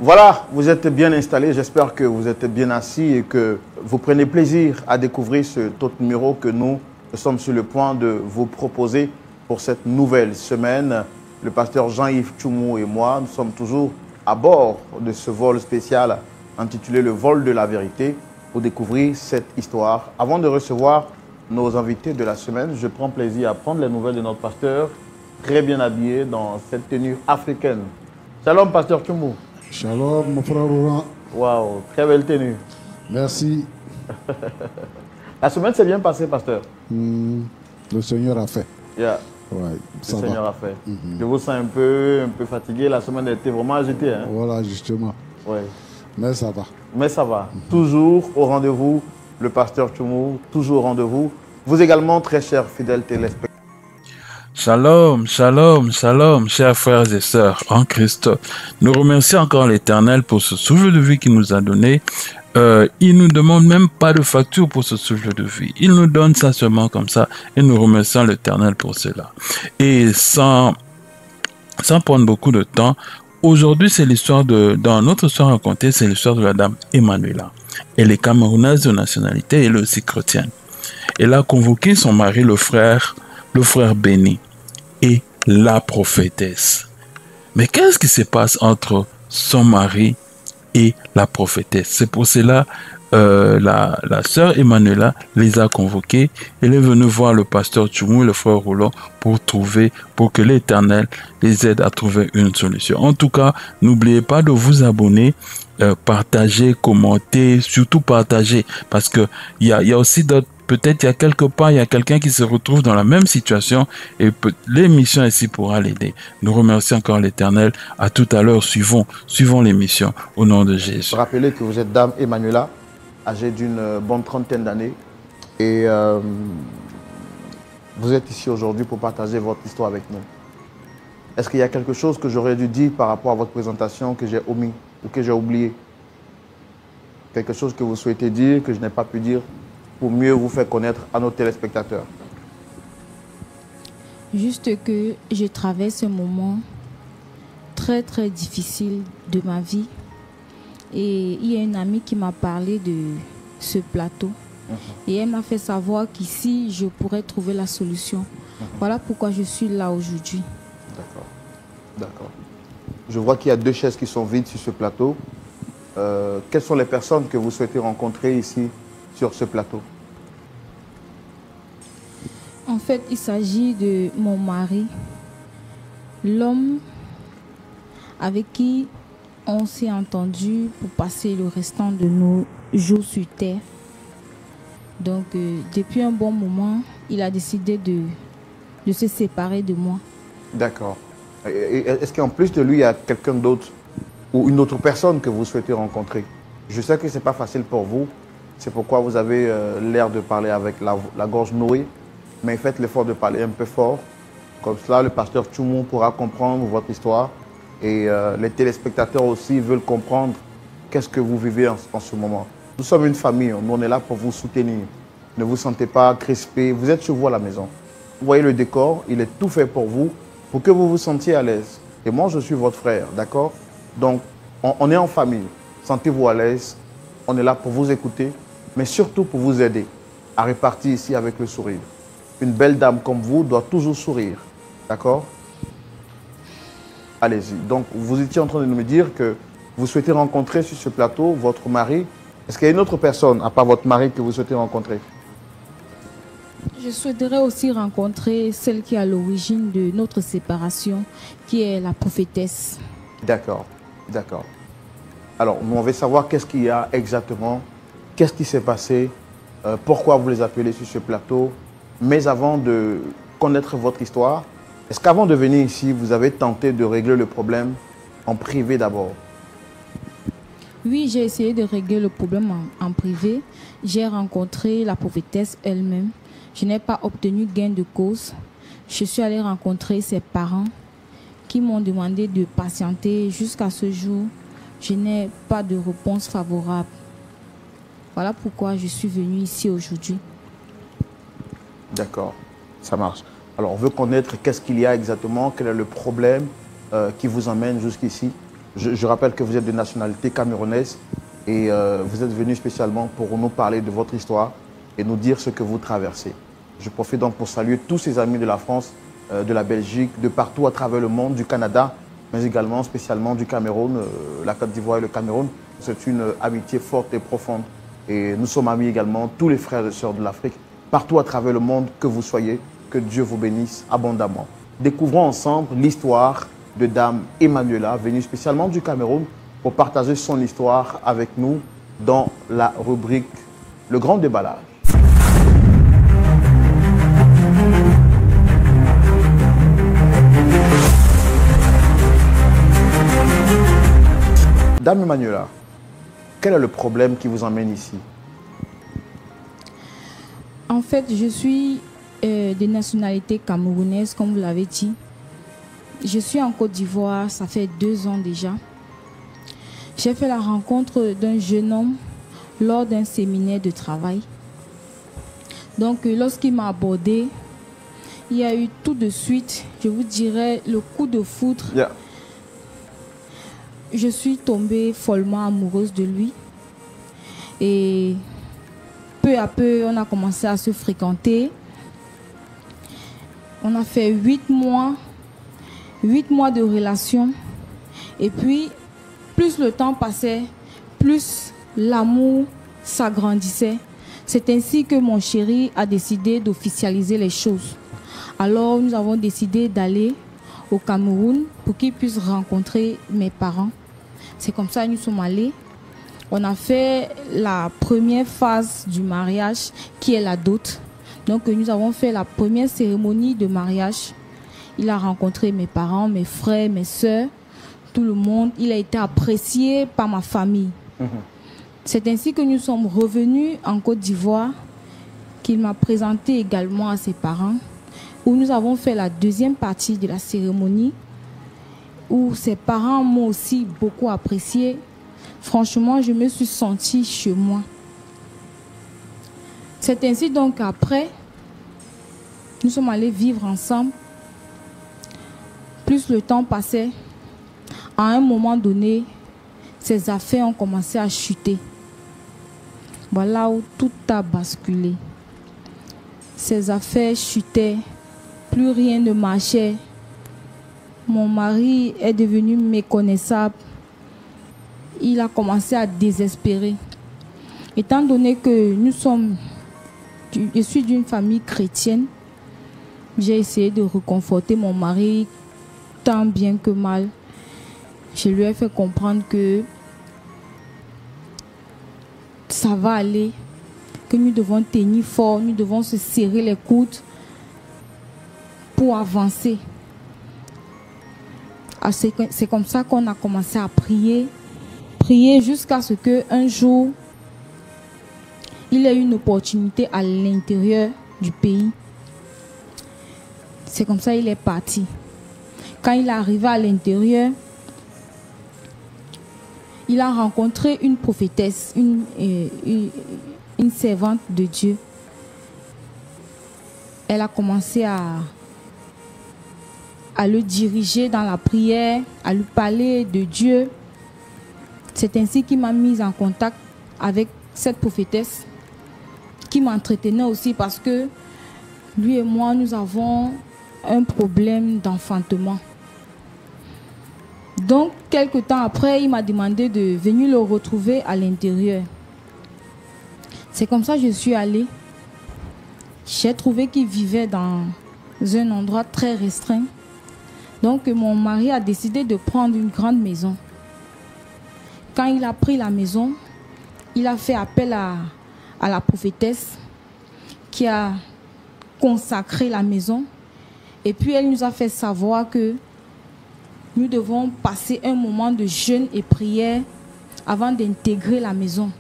Voilà, vous êtes bien installés. J'espère que vous êtes bien assis et que vous prenez plaisir à découvrir ce autre numéro que nous sommes sur le point de vous proposer pour cette nouvelle semaine. Le pasteur Jean-Yves Tchoumou et moi, nous sommes toujours à bord de ce vol spécial intitulé Le vol de la vérité pour découvrir cette histoire. Avant de recevoir nos invités de la semaine, je prends plaisir à prendre les nouvelles de notre pasteur, très bien habillé dans cette tenue africaine. Shalom, pasteur Tchoumou. Shalom, mon frère Laurent. Waouh, très belle tenue. Merci. La semaine s'est bien passée, pasteur. Le Seigneur a fait. Yeah. Ouais, Le Seigneur a fait. Je vous sens un peu fatigué. La semaine a été vraiment agitée. Hein? Voilà, justement. Ouais. Mais ça va. Mais ça va. Toujours au rendez-vous, le pasteur Tchoumou, toujours au rendez-vous. Vous également, très chers fidèles téléspectateurs. Shalom, shalom, shalom, chers frères et sœurs en Christ. Nous remercions encore l'Éternel pour ce souffle de vie qu'il nous a donné. Il nous demande même pas de facture pour ce souffle de vie. Il nous donne ça seulement comme ça et nous remercions l'Éternel pour cela. Et sans prendre beaucoup de temps, aujourd'hui c'est l'histoire dans notre histoire racontée, c'est l'histoire de la dame Emmanuela. Elle est camerounaise de nationalité et elle est aussi chrétienne. Elle a convoqué son mari, le frère Béni, et la prophétesse. Mais qu'est-ce qui se passe entre son mari et la prophétesse? C'est pour cela la sœur Emmanuela les a convoqués. Elle est venue voir le pasteur Tchoumou et le frère Roulon pour que l'Éternel les aide à trouver une solution. En tout cas, n'oubliez pas de vous abonner, partager, commenter, surtout partager, parce que il y a aussi d'autres. Peut-être il y a quelque part, il y a quelqu'un qui se retrouve dans la même situation et l'émission ici pourra l'aider. Nous remercions encore l'Éternel. À tout à l'heure, suivons l'émission au nom de Jésus. Rappelez que vous êtes dame Emmanuela, âgée d'une bonne trentaine d'années et vous êtes ici aujourd'hui pour partager votre histoire avec nous. Est-ce qu'il y a quelque chose que j'aurais dû dire par rapport à votre présentation que j'ai omis ou que j'ai oublié? Quelque chose que vous souhaitez dire, que je n'ai pas pu dire pour mieux vous faire connaître à nos téléspectateurs? Juste que je traverse un moment très très difficile de ma vie et il y a une amie qui m'a parlé de ce plateau et elle m'a fait savoir qu'ici je pourrais trouver la solution. Voilà pourquoi je suis là aujourd'hui. D'accord, d'accord. Je vois qu'il y a 2 chaises qui sont vides sur ce plateau. Quelles sont les personnes que vous souhaitez rencontrer ici sur ce plateau? En fait, il s'agit de mon mari, l'homme avec qui on s'est entendu pour passer le restant de nos jours sur terre. Donc, depuis un bon moment, il a décidé de se séparer de moi. D'accord. Est-ce qu'en plus de lui, il y a quelqu'un d'autre ou une autre personne que vous souhaitez rencontrer? Je sais que ce n'est pas facile pour vous. C'est pourquoi vous avez l'air de parler avec la gorge nouée. Mais faites l'effort de parler un peu fort. Comme cela, le pasteur Tchoumou pourra comprendre votre histoire. Et les téléspectateurs aussi veulent comprendre qu'est-ce que vous vivez en ce moment. Nous sommes une famille. Nous, on est là pour vous soutenir. Ne vous sentez pas crispé. Vous êtes chez vous à la maison. Vous voyez le décor. Il est tout fait pour vous, pour que vous vous sentiez à l'aise. Et moi, je suis votre frère. D'accord? Donc, on est en famille. Sentez-vous à l'aise. On est là pour vous écouter, mais surtout pour vous aider à repartir ici avec le sourire. Une belle dame comme vous doit toujours sourire. D'accord? Allez-y. Donc, vous étiez en train de me dire que vous souhaitez rencontrer sur ce plateau votre mari. Est-ce qu'il y a une autre personne, à part votre mari, que vous souhaitez rencontrer? Je souhaiterais aussi rencontrer celle qui est à l'origine de notre séparation, qui est la prophétesse. D'accord, d'accord. Alors, nous, on veut savoir qu'est-ce qu'il y a exactement, qu'est-ce qui s'est passé, pourquoi vous les appelez sur ce plateau. Mais avant de connaître votre histoire, est-ce qu'avant de venir ici, vous avez tenté de régler le problème en privé d'abord? Oui, j'ai essayé de régler le problème en privé. J'ai rencontré la prophétesse elle-même. Je n'ai pas obtenu gain de cause. Je suis allée rencontrer ses parents qui m'ont demandé de patienter jusqu'à ce jour. Je n'ai pas de réponse favorable. Voilà pourquoi je suis venue ici aujourd'hui. D'accord, ça marche. Alors, on veut connaître qu'est-ce qu'il y a exactement, quel est le problème qui vous emmène jusqu'ici. Je rappelle que vous êtes de nationalité camerounaise et vous êtes venu spécialement pour nous parler de votre histoire et nous dire ce que vous traversez. Je profite donc pour saluer tous ces amis de la France, de la Belgique, de partout à travers le monde, du Canada, mais également spécialement du Cameroun, la Côte d'Ivoire et le Cameroun. C'est une amitié forte et profonde. Et nous sommes amis également, tous les frères et sœurs de l'Afrique, partout à travers le monde, que vous soyez, que Dieu vous bénisse abondamment. Découvrons ensemble l'histoire de Dame Emmanuela, venue spécialement du Cameroun pour partager son histoire avec nous dans la rubrique Le Grand Déballage. Dame Emmanuela, quel est le problème qui vous emmène ici? En fait, je suis de nationalité camerounaise, comme vous l'avez dit. Je suis en Côte d'Ivoire, ça fait 2 ans déjà. J'ai fait la rencontre d'un jeune homme lors d'un séminaire de travail. Donc, lorsqu'il m'a abordé, il y a eu tout de suite, je vous dirais, le coup de foudre. Yeah. Je suis tombée follement amoureuse de lui. Et peu à peu, on a commencé à se fréquenter. On a fait 8 mois de relation. Et puis, plus le temps passait, plus l'amour s'agrandissait. C'est ainsi que mon chéri a décidé d'officialiser les choses. Alors, nous avons décidé d'aller au Cameroun pour qu'il puisse rencontrer mes parents. C'est comme ça que nous sommes allés. On a fait la première phase du mariage qui est la dot. Donc nous avons fait la première cérémonie de mariage. Il a rencontré mes parents, mes frères, mes soeurs, tout le monde. Il a été apprécié par ma famille. C'est ainsi que nous sommes revenus en Côte d'Ivoire, qu'il m'a présenté également à ses parents, où nous avons fait la deuxième partie de la cérémonie, où ses parents m'ont aussi beaucoup apprécié. Franchement, je me suis sentie chez moi. C'est ainsi donc qu'après, nous sommes allés vivre ensemble. Plus le temps passait, à un moment donné, ses affaires ont commencé à chuter. Voilà où tout a basculé. Ses affaires chutaient, plus rien ne marchait. Mon mari est devenu méconnaissable. Il a commencé à désespérer. Étant donné que je suis d'une famille chrétienne, j'ai essayé de réconforter mon mari tant bien que mal. Je lui ai fait comprendre que ça va aller, que nous devons tenir fort, nous devons se serrer les coudes pour avancer. C'est comme ça qu'on a commencé à prier jusqu'à ce qu'un jour, il ait une opportunité à l'intérieur du pays. C'est comme ça qu'il est parti. Quand il est arrivé à l'intérieur, il a rencontré une prophétesse, une servante de Dieu. Elle a commencé à le diriger dans la prière, à lui parler de Dieu. C'est ainsi qu'il m'a mise en contact avec cette prophétesse qui m'entretenait aussi parce que lui et moi, nous avons un problème d'enfantement. Donc, quelque temps après, il m'a demandé de venir le retrouver à l'intérieur. C'est comme ça que je suis allée. J'ai trouvé qu'il vivait dans un endroit très restreint. Donc, mon mari a décidé de prendre une grande maison. Quand il a pris la maison, il a fait appel à la prophétesse qui a consacré la maison. Et puis, elle nous a fait savoir que nous devons passer un moment de jeûne et prière avant d'intégrer la maison.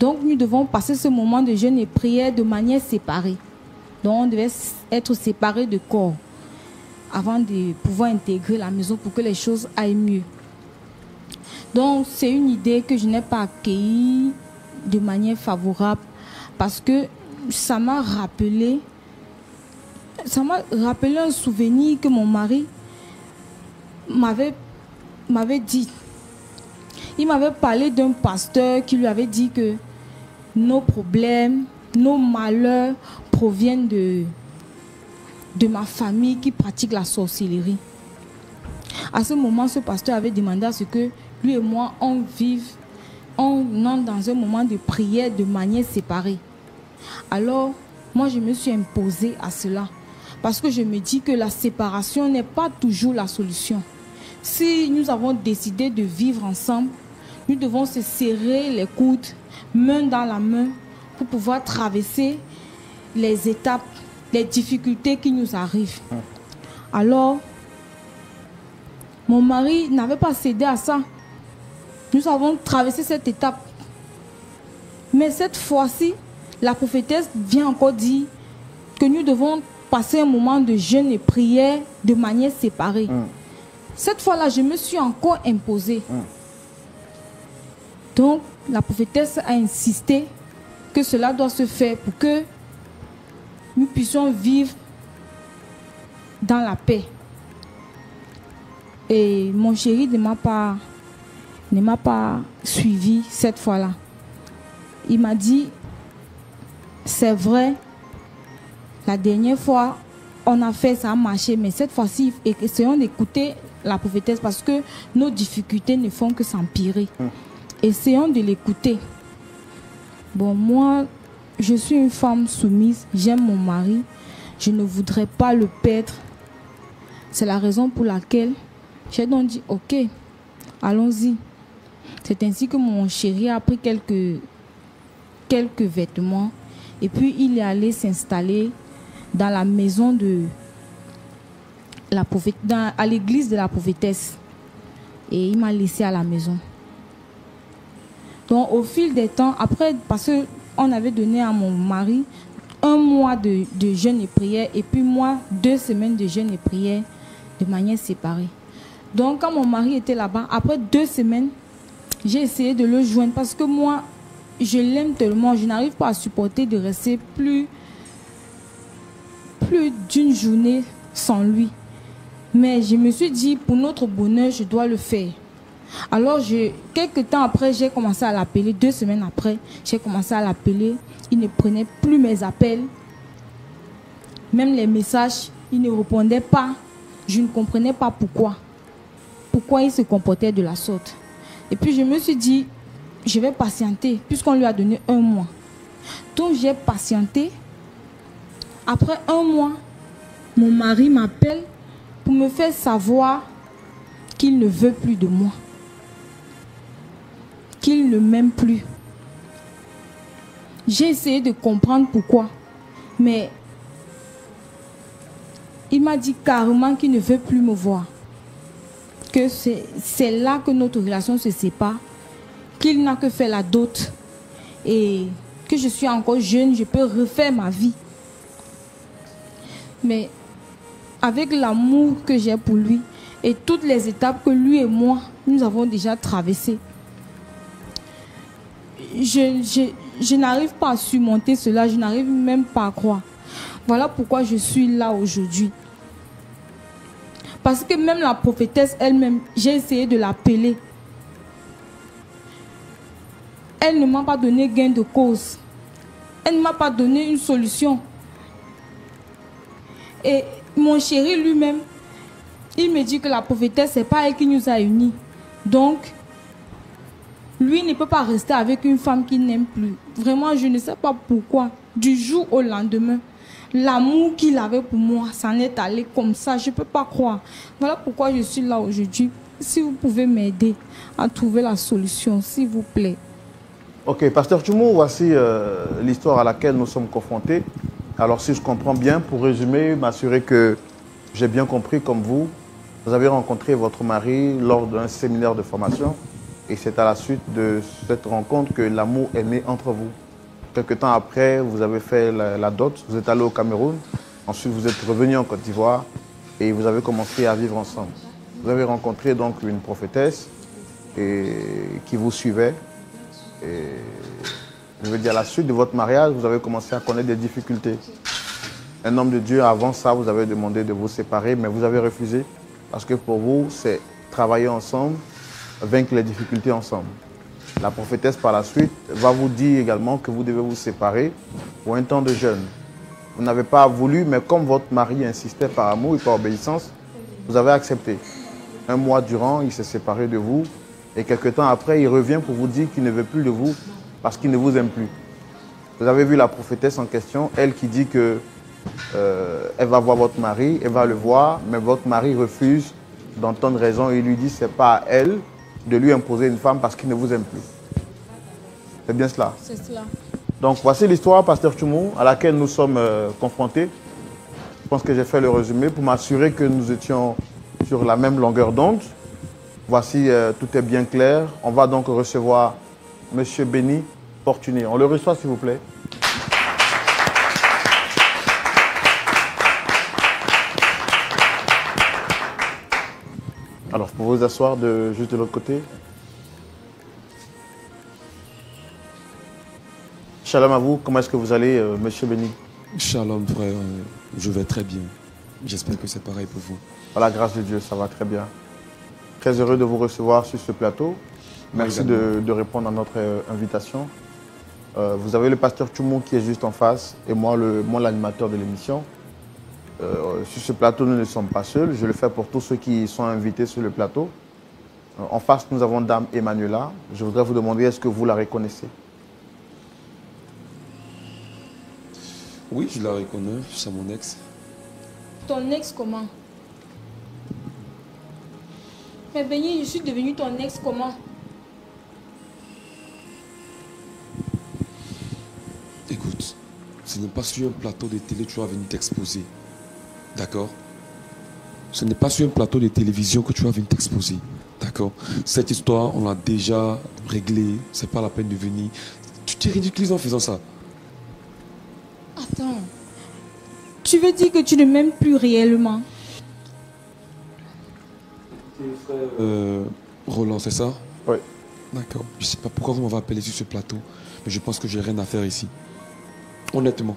Donc, nous devons passer ce moment de jeûne et prière de manière séparée. Donc, on devait être séparés de corps avant de pouvoir intégrer la maison pour que les choses aillent mieux. Donc, c'est une idée que je n'ai pas accueillie de manière favorable parce que ça m'a rappelé un souvenir que mon mari m'avait dit Il m'avait parlé d'un pasteur qui lui avait dit que nos problèmes, nos malheurs proviennent de ma famille qui pratique la sorcellerie. À ce moment, ce pasteur avait demandé à ce que lui et moi, on entre dans un moment de prière de manière séparée. Alors, moi, je me suis imposée à cela. Parce que je me dis que la séparation n'est pas toujours la solution. Si nous avons décidé de vivre ensemble, nous devons se serrer les coudes, main dans la main, pour pouvoir traverser les étapes, les difficultés qui nous arrivent. Alors, mon mari n'avait pas cédé à ça. Nous avons traversé cette étape. Mais cette fois-ci, la prophétesse vient encore dire que nous devons passer un moment de jeûne et prière de manière séparée. Cette fois-là, je me suis encore imposée. Donc, la prophétesse a insisté que cela doit se faire pour que nous puissions vivre dans la paix. Et mon chéri ne m'a pas suivi cette fois-là. Il m'a dit, c'est vrai, la dernière fois, on a fait, ça a marché, mais cette fois-ci, essayons d'écouter la prophétesse parce que nos difficultés ne font que s'empirer. Essayons de l'écouter. Bon, moi, je suis une femme soumise, j'aime mon mari, je ne voudrais pas le perdre. C'est la raison pour laquelle j'ai donc dit, ok, allons-y. C'est ainsi que mon chéri a pris quelques vêtements et puis il est allé s'installer dans la maison de la prophétesse, à l'église de la prophétesse. Et il m'a laissé à la maison. Donc au fil des temps, après, parce qu'on avait donné à mon mari 1 mois de jeûne et prière et puis moi 2 semaines de jeûne et prière de manière séparée. Donc quand mon mari était là-bas, après 2 semaines, j'ai essayé de le joindre parce que moi, je l'aime tellement, je n'arrive pas à supporter de rester plus d'une journée sans lui. Mais je me suis dit, pour notre bonheur, je dois le faire. Alors, quelques temps après, j'ai commencé à l'appeler. 2 semaines après, j'ai commencé à l'appeler. Il ne prenait plus mes appels. Même les messages, il ne répondait pas. Je ne comprenais pas pourquoi. Pourquoi il se comportait de la sorte. Et puis, je me suis dit, je vais patienter, puisqu'on lui a donné 1 mois. Donc, j'ai patienté. Après 1 mois, mon mari m'appelle pour me faire savoir qu'il ne veut plus de moi. Qu'il ne m'aime plus. J'ai essayé de comprendre pourquoi. Mais il m'a dit carrément qu'il ne veut plus me voir. Que c'est là que notre relation se sépare. Qu'il n'a que fait la dot. Et que je suis encore jeune, je peux refaire ma vie. Mais avec l'amour que j'ai pour lui et toutes les étapes que lui et moi, nous avons déjà traversées, je n'arrive pas à surmonter cela, je n'arrive même pas à croire. Voilà pourquoi je suis là aujourd'hui. Parce que même la prophétesse elle-même, j'ai essayé de l'appeler. Elle ne m'a pas donné gain de cause. Elle ne m'a pas donné une solution. Et mon chéri lui-même, il me dit que la prophétesse, ce n'est pas elle qui nous a unis. Donc, lui ne peut pas rester avec une femme qu'il n'aime plus. Vraiment, je ne sais pas pourquoi. Du jour au lendemain, l'amour qu'il avait pour moi, ça en est allé comme ça. Je ne peux pas croire. Voilà pourquoi je suis là aujourd'hui. Si vous pouvez m'aider à trouver la solution, s'il vous plaît. Ok, Pasteur Tchoumou, voici l'histoire à laquelle nous sommes confrontés. Alors, si je comprends bien, pour résumer, m'assurer que j'ai bien compris, comme vous avez rencontré votre mari lors d'un séminaire de formation et c'est à la suite de cette rencontre que l'amour est né entre vous. Quelque temps après, vous avez fait la dot, vous êtes allé au Cameroun, ensuite vous êtes revenu en Côte d'Ivoire et vous avez commencé à vivre ensemble. Vous avez rencontré donc une prophétesse qui vous suivait. Et je veux dire, à la suite de votre mariage, vous avez commencé à connaître des difficultés. Un homme de Dieu, avant ça, vous avez demandé de vous séparer, mais vous avez refusé. Parce que pour vous, c'est travailler ensemble, vaincre les difficultés ensemble. La prophétesse, par la suite, va vous dire également que vous devez vous séparer pour un temps de jeûne. Vous n'avez pas voulu, mais comme votre mari insistait par amour et par obéissance, vous avez accepté. Un mois durant, il s'est séparé de vous. Et quelque temps après, il revient pour vous dire qu'il ne veut plus de vous parce qu'il ne vous aime plus. Vous avez vu la prophétesse en question, elle qui dit que elle va voir votre mari, elle va le voir, mais votre mari refuse d'entendre raison et lui dit que ce n'est pas à elle de lui imposer une femme parce qu'il ne vous aime plus. C'est bien cela? C'est cela. Donc voici l'histoire, Pasteur Tchoumou, à laquelle nous sommes confrontés. Je pense que j'ai fait le résumé pour m'assurer que nous étions sur la même longueur d'onde. Voici, tout est bien clair. On va donc recevoir M. Béni Fortuné. On le reçoit, s'il vous plaît. Alors, pour vous asseoir juste de l'autre côté. Shalom à vous. Comment est-ce que vous allez, M. Béni? Shalom, frère. Je vais très bien. J'espère que c'est pareil pour vous. Par la grâce de Dieu, ça va très bien. Très heureux de vous recevoir sur ce plateau. Merci de répondre à notre invitation. Vous avez le pasteur Tchoumou qui est juste en face et moi l'animateur de l'émission. Sur ce plateau, nous ne sommes pas seuls. Je le fais pour tous ceux qui sont invités sur le plateau. En face, nous avons Dame Emmanuela. Je voudrais vous demander, est-ce que vous la reconnaissez? Oui, je la reconnais. C'est mon ex. Ton ex comment? Mais Béni, je suis devenue ton ex comment? Écoute, ce n'est pas sur un plateau de télé que tu vas venir t'exposer. D'accord? Ce n'est pas sur un plateau de télévision que tu vas venir t'exposer. D'accord? Cette histoire, on l'a déjà réglée. C'est pas la peine de venir. Tu t'es ridiculisé en faisant ça. Attends. Tu veux dire que tu ne m'aimes plus réellement? Roland, c'est ça? Oui. D'accord. Je ne sais pas pourquoi vous m'avez appelé sur ce plateau, mais je pense que j'ai rien à faire ici. Honnêtement.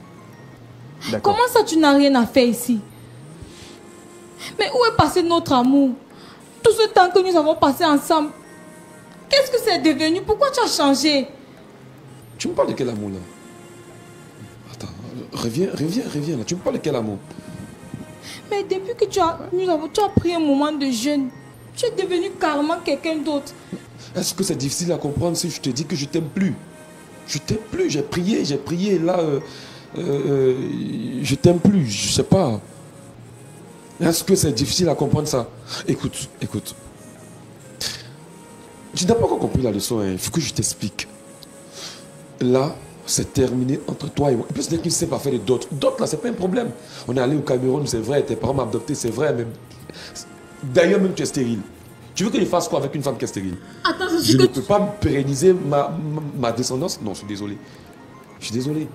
Comment ça, tu n'as rien à faire ici? Mais où est passé notre amour? Tout ce temps que nous avons passé ensemble, qu'est-ce que c'est devenu? Pourquoi tu as changé? Tu me parles de quel amour là? Attends, reviens là. Tu me parles de quel amour? Mais depuis que tu as pris un moment de jeûne, tu es devenu carrément quelqu'un d'autre. Est-ce que c'est difficile à comprendre si je te dis que je t'aime plus? Je t'aime plus, j'ai prié, là, je t'aime plus, je sais pas. Est-ce que c'est difficile à comprendre ça? Écoute. Tu n'as pas encore compris la leçon, il faut que je t'explique. Là, c'est terminé entre toi et moi. Et puis, c'est qu'il ne sait pas faire de d'autres. D'autres, là, c'est pas un problème. On est allé au Cameroun, c'est vrai, tes parents m'ont adopté, c'est vrai, mais... D'ailleurs, même tu es stérile. Tu veux que je fasse quoi avec une femme qui est stérile? Attends, je ne peux pas pérenniser ma descendance. Non, je suis désolé.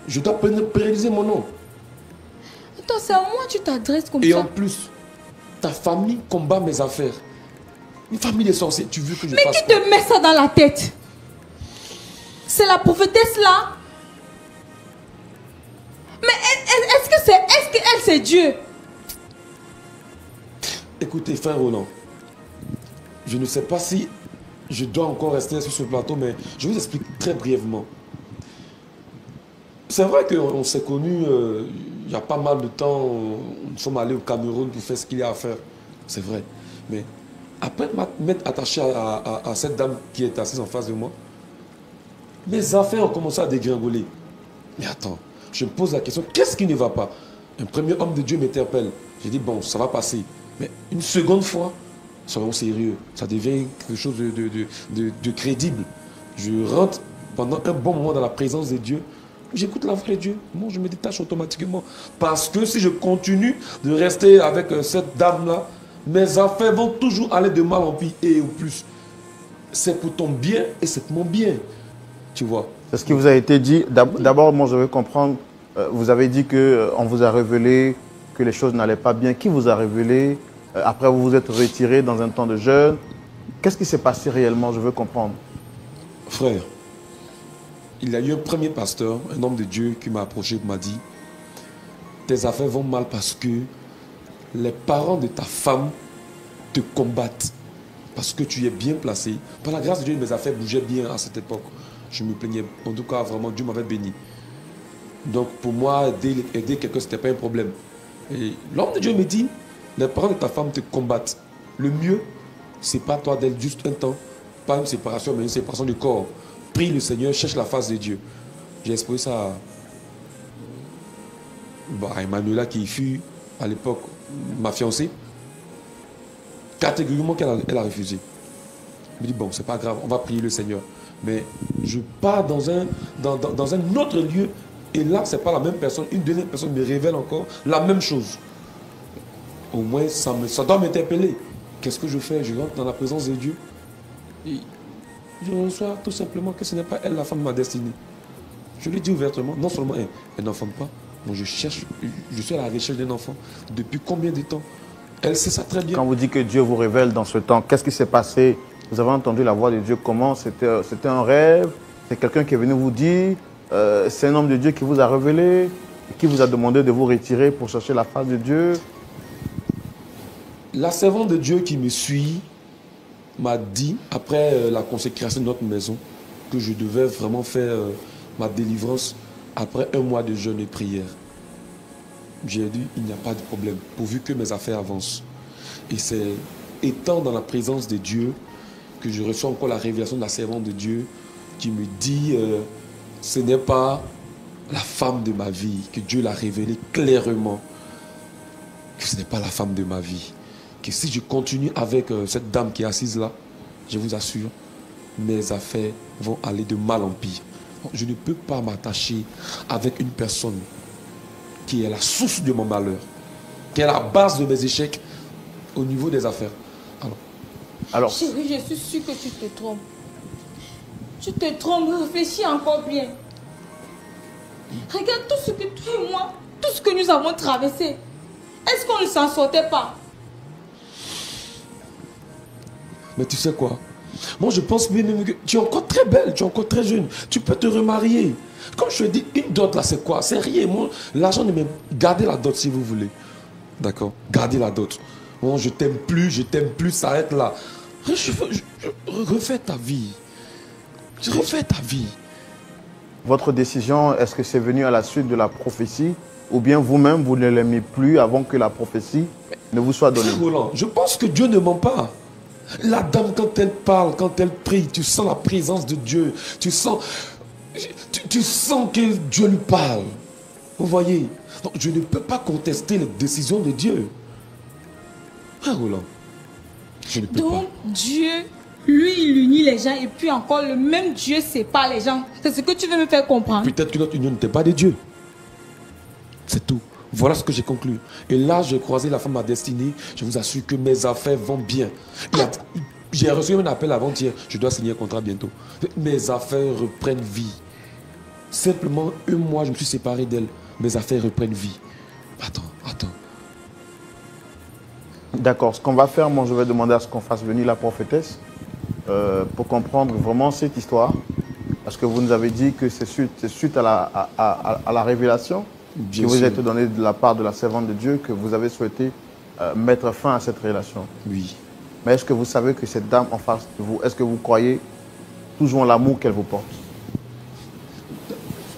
Je dois pérenniser mon nom. Attends, c'est à moi que tu t'adresses comme et ça. En plus, ta famille combat mes affaires. Une famille de sorciers, tu veux que je mais fasse qui te met ça dans la tête? C'est la prophétesse là? Mais est-ce qu'elle c'est Dieu? Écoutez, frère Roland, je ne sais pas si je dois encore rester sur ce plateau, mais je vous explique très brièvement. C'est vrai qu'on s'est connus il y a pas mal de temps. Nous sommes allés au Cameroun pour faire ce qu'il y a à faire. C'est vrai. Mais après m'être attaché à cette dame qui est assise en face de moi, mes affaires ont commencé à dégringoler. Mais attends, je me pose la question, qu'est-ce qui ne va pas? Un premier homme de Dieu m'interpelle. J'ai dit, bon, ça va passer. Mais une seconde fois, soyons sérieux, ça devient quelque chose de crédible. Je rentre pendant un bon moment dans la présence de Dieu. J'écoute la voix de Dieu. Moi, je me détache automatiquement. Parce que si je continue de rester avec cette dame-là, mes affaires vont toujours aller de mal en pis et au plus. C'est pour ton bien et c'est pour mon bien. Tu vois. C'est ce qui vous a été dit. D'abord, moi, je veux comprendre. Vous avez dit qu'on vous a révélé que les choses n'allaient pas bien. Qui vous a révélé? Après, vous vous êtes retiré dans un temps de jeûne. Qu'est-ce qui s'est passé réellement? Je veux comprendre. Frère, il y a eu un premier pasteur, un homme de Dieu qui m'a approché et m'a dit, tes affaires vont mal parce que les parents de ta femme te combattent. parce que tu es bien placé. Par la grâce de Dieu, mes affaires bougeaient bien à cette époque. Je me plaignais. En tout cas, vraiment, Dieu m'avait béni. Donc, pour moi, aider quelqu'un, ce n'était pas un problème. Et l'homme de Dieu me dit, les parents de ta femme te combattent. Le mieux, c'est pas toi d'elle juste un temps. Pas une séparation, mais une séparation du corps. Prie le Seigneur, cherche la face de Dieu. J'ai exposé ça à Emmanuela, qui fut, à l'époque, ma fiancée. Catégoriquement, elle a refusé. Je me dis, bon, c'est pas grave, on va prier le Seigneur. Mais je pars dans un autre lieu, et là, c'est pas la même personne. Une deuxième personne me révèle encore la même chose. Au moins, ça doit m'interpeller. Qu'est-ce que je fais? Je rentre dans la présence de Dieu. Et je reçois tout simplement que ce n'est pas elle la femme de ma destinée. Je lui dis ouvertement, non seulement elle n'enfante pas, moi je suis à la recherche d'un enfant. Depuis combien de temps? Elle sait ça très bien. Quand vous dites que Dieu vous révèle dans ce temps, qu'est-ce qui s'est passé? Vous avez entendu la voix de Dieu comment? C'était un rêve? C'est quelqu'un qui est venu vous dire? C'est un homme de Dieu qui vous a révélé? Qui vous a demandé de vous retirer pour chercher la face de Dieu? La servante de Dieu qui me suit m'a dit, après la consécration de notre maison, que je devais vraiment faire ma délivrance après un mois de jeûne et prière. J'ai dit, il n'y a pas de problème, pourvu que mes affaires avancent. Et c'est étant dans la présence de Dieu que je reçois encore la révélation de la servante de Dieu qui me dit, ce n'est pas la femme de ma vie, que Dieu l'a révélé clairement, que ce n'est pas la femme de ma vie. Que si je continue avec cette dame qui est assise là, je vous assure, mes affaires vont aller de mal en pire. Je ne peux pas m'attacher avec une personne qui est la source de mon malheur, qui est la base de mes échecs au niveau des affaires. Alors chérie, je suis sûre que tu te trompes. Tu te trompes, réfléchis encore bien. Regarde tout ce que toi et moi, tout ce que nous avons traversé. Est-ce qu'on ne s'en sortait pas? Mais tu sais quoi? Moi, je pense même que tu es encore très belle, tu es encore très jeune. Tu peux te remarier. Comme je te dis, une dot là, c'est quoi? C'est rien. Moi, l'argent ne me... Gardez la dot si vous voulez. D'accord? Gardez la dot. Bon, je t'aime plus, ça arrête là. Refais ta vie. Refais ta vie. Votre décision, est-ce que c'est venu à la suite de la prophétie ou bien vous-même, vous ne l'aimez plus avant que la prophétie ne vous soit donnée? Roland, je pense que Dieu ne ment pas. La dame, quand elle parle, quand elle prie, tu sens la présence de Dieu. Tu sens que Dieu lui parle. Vous voyez? Donc, je ne peux pas contester les décisions de Dieu. Roland, je ne peux pas. Donc, Dieu, lui, il unit les gens et puis encore, le même Dieu sépare les gens. C'est ce que tu veux me faire comprendre? Peut-être que notre union n'était pas de Dieu. C'est tout. Voilà ce que j'ai conclu. Et là, j'ai croisé la femme de ma destinée. Je vous assure que mes affaires vont bien. J'ai reçu un appel avant-hier. Je dois signer un contrat bientôt. Mes affaires reprennent vie. Simplement, un mois, je me suis séparé d'elle. Mes affaires reprennent vie. Attends. D'accord. Ce qu'on va faire, moi, je vais demander à ce qu'on fasse venir la prophétesse pour comprendre vraiment cette histoire. Parce que vous nous avez dit que c'est suite à la révélation qui vous a été donnée de la part de la servante de Dieu que vous avez souhaité mettre fin à cette relation. Oui. Mais est-ce que vous savez que cette dame en face de vous, est-ce que vous croyez toujours en l'amour qu'elle vous porte?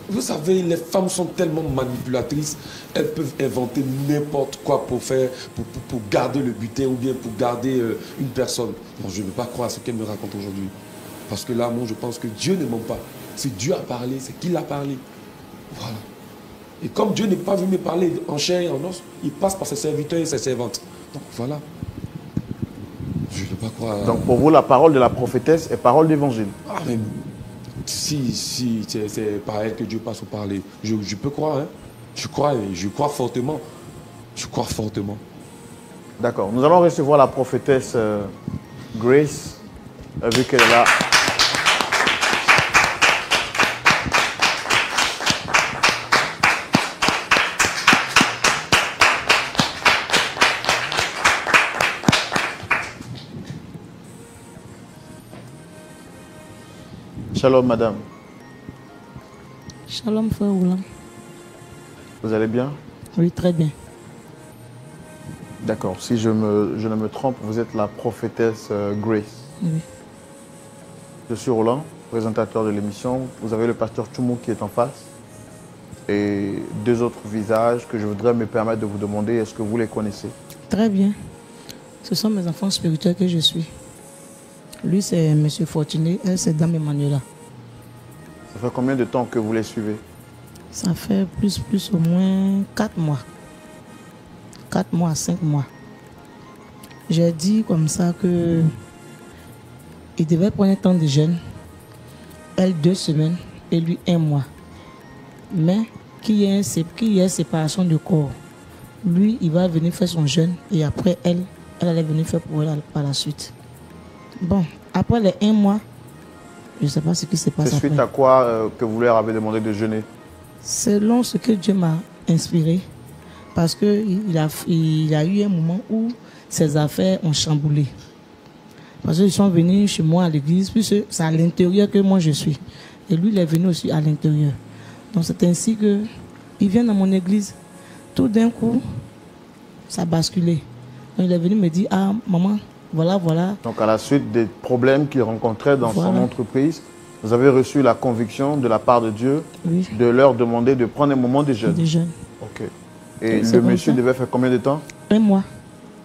Vous savez, les femmes sont tellement manipulatrices, elles peuvent inventer n'importe quoi pour garder le butin ou bien pour garder une personne. Bon, je ne veux pas croire à ce qu'elle me raconte aujourd'hui. Parce que là, moi, je pense que Dieu ne ment pas. Si Dieu a parlé, c'est qu'il a parlé. Voilà. Et comme Dieu n'est pas venu me parler en chair et en os, il passe par ses serviteurs et ses servantes. Donc voilà. Je ne peux pas croire. Donc pour vous, la parole de la prophétesse est parole d'évangile. Ah, mais si c'est par elle que Dieu passe au parler, je peux croire. Hein. Je crois fortement. Je crois fortement. D'accord. Nous allons recevoir la prophétesse Grace, vu qu'elle est là. Shalom, madame. Shalom, frère Roland. Vous allez bien? Oui, très bien. D'accord. Si je ne me trompe, vous êtes la prophétesse Grace. Oui. Je suis Roland, présentateur de l'émission. Vous avez le pasteur Tchoumou qui est en face. Et deux autres visages que je voudrais me permettre de vous demander, est-ce que vous les connaissez? Très bien. Ce sont mes enfants spirituels que je suis. Lui, c'est M. Fortuné, elle, c'est Dame Emmanuela. Ça fait combien de temps que vous les suivez? Ça fait plus au moins 4 mois. 4 mois, 5 mois. J'ai dit comme ça que il devait prendre un temps de jeûne. Elle 2 semaines et lui 1 mois. Mais qu'il y ait séparation de corps. Lui, il va venir faire son jeûne et après elle allait venir faire pour elle par la suite. Bon, après les 1 mois, je ne sais pas ce qui se passe. C'est suite à quoi que vous leur avez demandé de jeûner? Selon ce que Dieu m'a inspiré. Parce qu'il a eu un moment où ses affaires ont chamboulé. Parce qu'ils sont venus chez moi à l'église, puis c'est à l'intérieur que moi je suis. Et lui, il est venu aussi à l'intérieur. Donc c'est ainsi qu'il vient dans mon église. Tout d'un coup, ça a basculé. Donc il est venu me dire, ah maman, voilà. Donc à la suite des problèmes qu'il rencontrait dans son entreprise, vous avez reçu la conviction de la part de Dieu de leur demander de prendre un moment de jeûne. De jeûne. Ok. Et le monsieur devait faire combien de temps? 1 mois.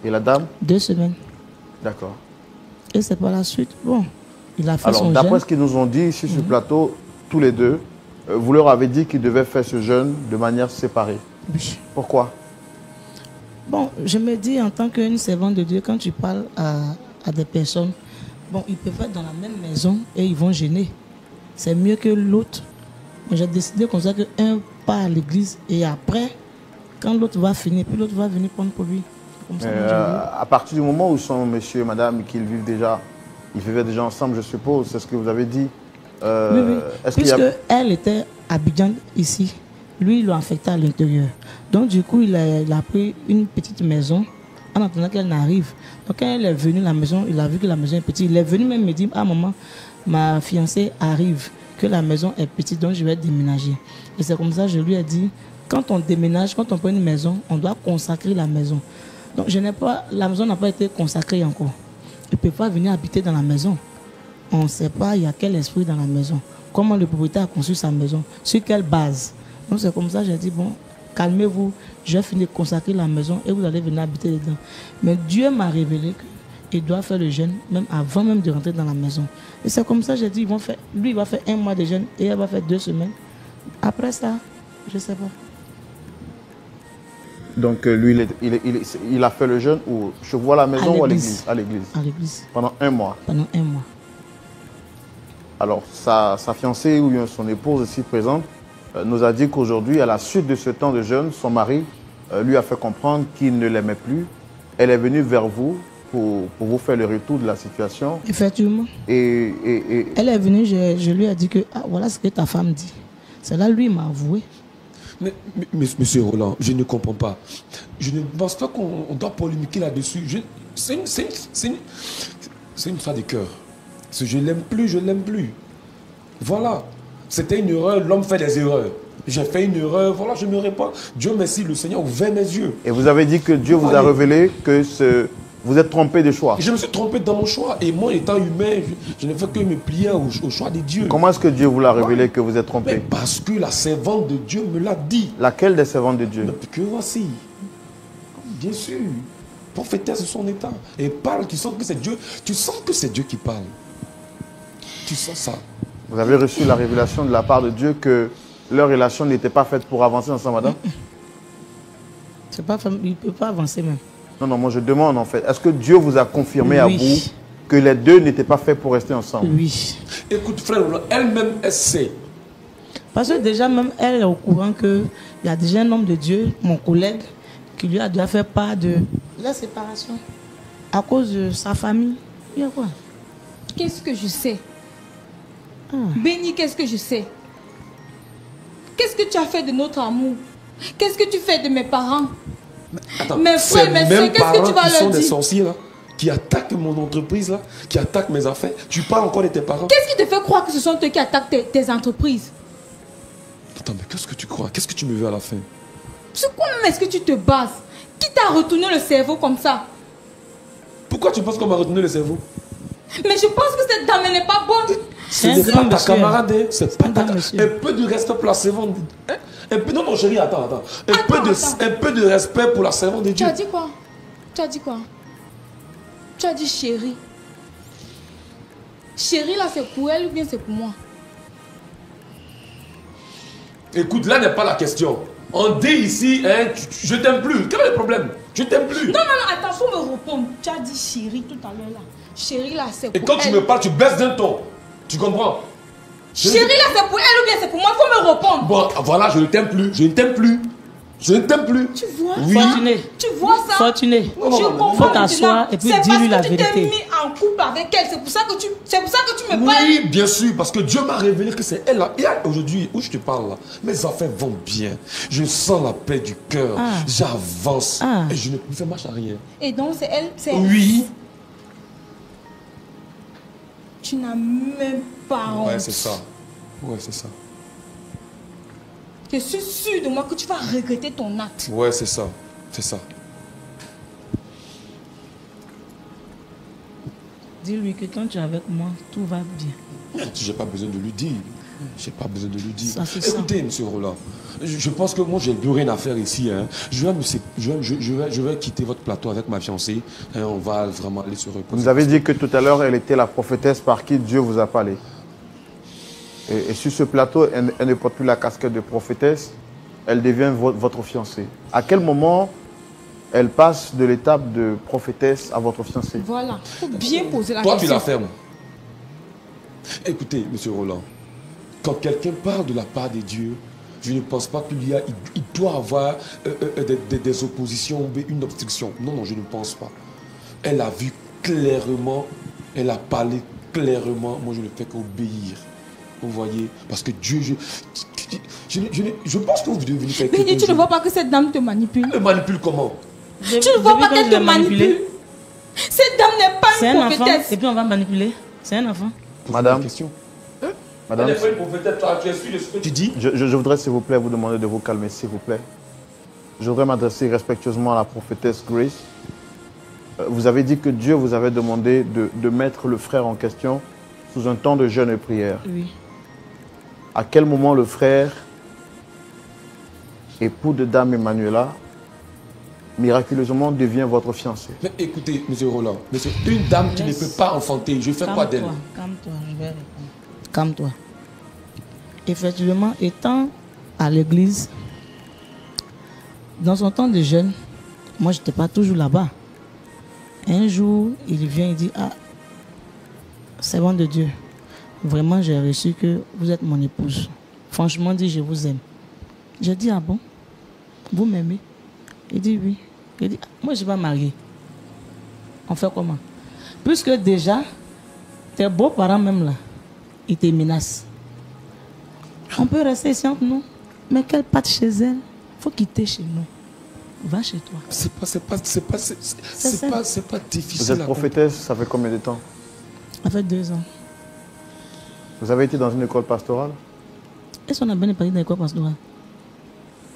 Et la dame? 2 semaines. D'accord. Et c'est par la suite, bon, il a fait son jeûne. jeûne. D'après ce qu'ils nous ont dit ici sur le plateau, tous les deux, vous leur avez dit qu'ils devaient faire ce jeûne de manière séparée. Oui. Pourquoi? Bon, je me dis en tant qu'une servante de Dieu, quand tu parles à des personnes, bon, ils peuvent être dans la même maison et ils vont gêner. C'est mieux que l'autre. J'ai décidé comme ça qu'un part à l'église et après, quand l'autre va finir, puis l'autre va venir prendre pour lui. Comme ça, à partir du moment où sont monsieur et madame qu'ils vivent déjà, ils vivaient déjà ensemble, je suppose, c'est ce que vous avez dit. Oui. Puisqu'elle était habitante ici, lui, il l'a affecté à l'intérieur. Donc, du coup, il a pris une petite maison en attendant qu'elle n'arrive. Donc, quand elle est venue à la maison, il a vu que la maison est petite. Il est venu même me dire, ah maman, ma fiancée arrive, que la maison est petite, donc je vais déménager. Et c'est comme ça que je lui ai dit, quand on déménage, quand on prend une maison, on doit consacrer la maison. Donc, la maison n'a pas été consacrée encore. Il ne peut pas venir habiter dans la maison. On ne sait pas il y a quel esprit dans la maison. Comment le propriétaire a conçu sa maison. Sur quelle base. Donc, c'est comme ça que j'ai dit, bon, calmez-vous. Je vais finir de consacrer la maison et vous allez venir habiter dedans. Mais Dieu m'a révélé qu'il doit faire le jeûne, même avant même de rentrer dans la maison. Et c'est comme ça que j'ai dit, lui, il va faire 1 mois de jeûne et elle va faire 2 semaines. Après ça, je ne sais pas. Donc lui, il a fait le jeûne où je vois la maison ou à l'église? À l'église. À l'église. Pendant 1 mois. Pendant 1 mois. Alors, sa fiancée ou son épouse ici présente nous a dit qu'aujourd'hui, à la suite de ce temps de jeûne, son mari lui a fait comprendre qu'il ne l'aimait plus. Elle est venue vers vous pour vous faire le retour de la situation. Effectivement. Et elle est venue, je lui ai dit que voilà ce que ta femme dit. C'est là lui m'a avoué. Mais, monsieur Roland, je ne comprends pas. Je ne pense pas qu'on doit polémiquer là-dessus. C'est une femme de cœur. Si je l'aime plus, je l'aime plus. Voilà. C'était une erreur, l'homme fait des erreurs. J'ai fait une erreur, voilà, je me réponds. Dieu merci, le Seigneur a ouvert mes yeux. Et vous avez dit que Dieu vous a révélé que vous êtes trompé de choix. Je me suis trompé dans mon choix. Et moi, étant humain, je ne fais que me plier au choix de Dieu. Comment est-ce que Dieu vous l'a révélé que vous êtes trompé? Mais parce que la servante de Dieu me l'a dit. Laquelle des servantes de Dieu? Que voici. Bien sûr. Prophétesse de son état. Et parle, tu sens que c'est Dieu. Tu sens que c'est Dieu qui parle. Tu sens ça. Vous avez reçu la révélation de la part de Dieu que leur relation n'était pas faite pour avancer ensemble, madame? C'est pas, il ne peut pas avancer même. Non, moi je demande en fait, est-ce que Dieu vous a confirmé à vous que les deux n'étaient pas faits pour rester ensemble? Oui. Écoute frère, elle-même, elle sait. Parce que déjà même, elle est au courant qu'il y a déjà un homme de Dieu, mon collègue, qui lui a déjà fait part de la séparation à cause de sa famille. Il y a quoi? Qu'est-ce que je sais? Béni, qu'est-ce que je sais? Qu'est-ce que tu as fait de notre amour? Qu'est-ce que tu fais de mes parents? Attends, mes frères, mes soeurs, qu'est-ce que tu vas leur dire? sont des sorciers là, qui attaquent mon entreprise là, qui attaquent mes affaires. Tu parles encore de tes parents? Qu'est-ce qui te fait croire que ce sont eux qui attaquent tes entreprises? Attends, mais qu'est-ce que tu crois? Qu'est-ce que tu me veux à la fin? Sur quoi même est-ce que tu te bases? Qui t'a retourné le cerveau comme ça? Pourquoi tu penses qu'on m'a retourné le cerveau? Mais je pense que cette dame n'est pas bonne. Ce n'est pas ta camarade, hein. C'est pas ta camarade. Un peu de respect pour la servante. Un peu... Non, chérie, attends. Un peu de respect pour la servante de Dieu. Tu as dit quoi? Tu as dit quoi? Tu as dit chérie. Chérie, là, c'est pour elle ou bien c'est pour moi? Écoute, là n'est pas la question. On dit ici, hein, je t'aime plus. Quel est le problème? Je t'aime plus. Non, attends, faut me répondre. Tu as dit chérie tout à l'heure là. Chérie, là, c'est pour elle. Et quand tu me parles, tu baisses d'un ton. Tu comprends? Chérie, là, c'est pour elle ou bien c'est pour moi? Faut me répondre. Bon, voilà, je ne t'aime plus. Je ne t'aime plus. Je ne t'aime plus. Tu vois oui. Fortuné. Tu vois ça? Fortuné. Je comprends. Faut t'asseoir et puis dis-lui la vérité. C'est parce que tu t'es mis en couple avec elle. C'est pour ça que tu me parles. Oui, bien sûr, parce que Dieu m'a révélé que c'est elle là. Et aujourd'hui, où je te parle là, mes affaires vont bien. Je sens la paix du cœur. J'avance. Et je ne fais marche arrière. Et donc, c'est elle. Oui. Tu n'as même pas honte. Ouais, c'est ça. Ouais, c'est ça. Je suis sûre de moi que tu vas regretter ton acte. Ouais, c'est ça. C'est ça. Dis-lui que quand tu es avec moi, tout va bien. J'ai pas besoin de lui dire. J'ai pas besoin de lui dire. Ça, écoutez, M. Roland, je pense que moi, j'ai plus rien à faire ici. Hein. Je vais quitter votre plateau avec ma fiancée. Hein, on va vraiment aller se reposer. Vous avez dit que tout à l'heure, elle était la prophétesse par qui Dieu vous a parlé. Et sur ce plateau, elle ne porte plus la casquette de prophétesse. Elle devient votre fiancée. À quel moment elle passe de l'étape de prophétesse à votre fiancée? Voilà. Il faut bien poser la question. Toi, question. tu la fermes. Écoutez, M. Roland, quand quelqu'un parle de la part de Dieu, je ne pense pas qu'il doit avoir des oppositions ou une obstruction. Non, je ne pense pas. Elle a vu clairement, elle a parlé clairement. Moi, je ne fais qu'obéir. Vous voyez? Parce que Dieu, je pense que vous devez venir faire quelque chose. Tu ne vois pas que cette dame te manipule? Elle me manipule comment? Tu ne vois pas qu'elle te manipule? Cette dame n'est pas une prophétesse. Et puis on va manipuler. C'est un enfant. Madame. Madame. Elle n'est pas une prophétesse, tu es sûr de ce que tu dis? Je voudrais, s'il vous plaît, vous demander de vous calmer, s'il vous plaît. Je voudrais m'adresser respectueusement à la prophétesse Grace. Vous avez dit que Dieu vous avait demandé de mettre le frère en question sous un temps de jeûne et prière. Oui. À quel moment le frère, époux de dame Emmanuela, miraculeusement devient votre fiancé? Mais écoutez, M. Roland, une dame qui ne peut pas enfanter, je fais quoi d'elle? Calme-toi, je vais répondre. Calme-toi. Effectivement, étant à l'église, dans son temps de jeûne, moi je n'étais pas toujours là-bas. Un jour, il vient et dit, servant de Dieu, vraiment j'ai reçu que vous êtes mon épouse. Franchement dit, je vous aime. J'ai dit, ah bon? Vous m'aimez? Il dit oui. Il dit, moi je ne suis pas marié. On fait comment? Puisque déjà, tes beaux-parents même là, ils te menacent. On peut rester ici entre nous, mais qu'elle parte chez elle, il faut quitter chez nous. Va chez toi. C'est pas difficile. Vous êtes prophétesse, ça fait combien de temps? Ça fait 2 ans. Vous avez été dans une école pastorale? Est-ce qu'on a bien parlé dans l'école pastorale?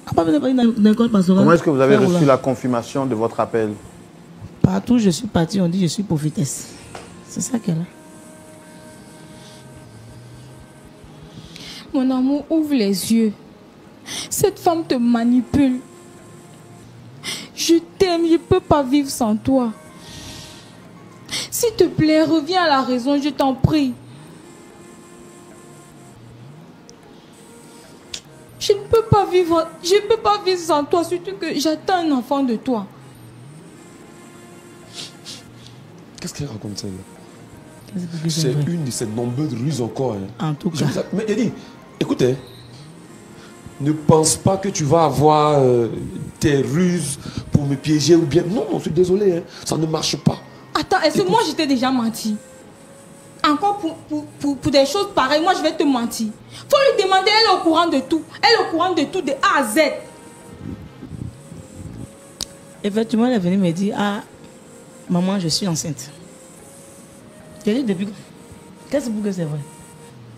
On n'a pas bien parlé dans l'école pastorale. Comment est-ce que vous avez reçu la confirmation de votre appel? Partout où je suis parti, on dit je suis prophétesse. C'est ça qu'elle a. Mon amour, ouvre les yeux. Cette femme te manipule. Je t'aime, je ne peux pas vivre sans toi. S'il te plaît, reviens à la raison, je t'en prie. Je ne peux pas vivre sans toi, surtout que j'attends un enfant de toi. Qu'est-ce qu'elle raconte celle-là? C'est une de ces nombreuses ruses encore. Hein. En tout cas. Mais il dit, écoutez, ne pense pas que tu vas avoir tes ruses pour me piéger ou bien. Non, je suis désolé, hein, ça ne marche pas. Attends, est-ce que moi je t'ai déjà menti? Encore pour des choses pareilles, moi je vais te mentir. Faut lui demander, elle est au courant de tout. Elle est au courant de tout, de A à Z. Effectivement, elle est venue me dire, maman, je suis enceinte. Je dis depuis. Qu'est-ce que c'est vrai?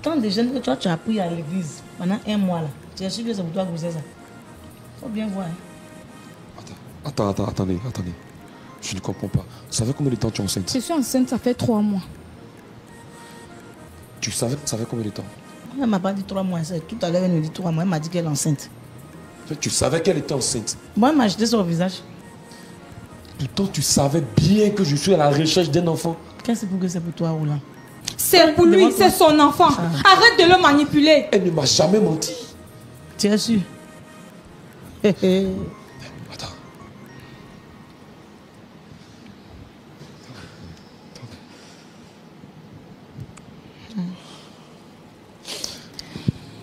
Quand des jeunes que toi tu as pris à l'église pendant 1 mois là, tu es sûr que c'est pour toi que vous êtes ça? Faut bien voir. Hein. Attends. Attendez. Je ne comprends pas. Ça fait combien de temps tu es enceinte? Je suis enceinte, ça fait 3 mois. Tu savais ça fait combien de temps? Elle ne m'a pas dit 3 mois. Tout à l'heure, elle me dit 3 mois. Elle m'a dit qu'elle est enceinte. Tu savais qu'elle était enceinte? Moi, elle m'a jeté sur le visage. Pourtant, tu savais bien que je suis à la recherche d'un enfant. Qu'est-ce que c'est pour toi, Roland? C'est pour lui, c'est son enfant. Arrête de le manipuler. Elle ne m'a jamais menti. Tu es sûr? Attends.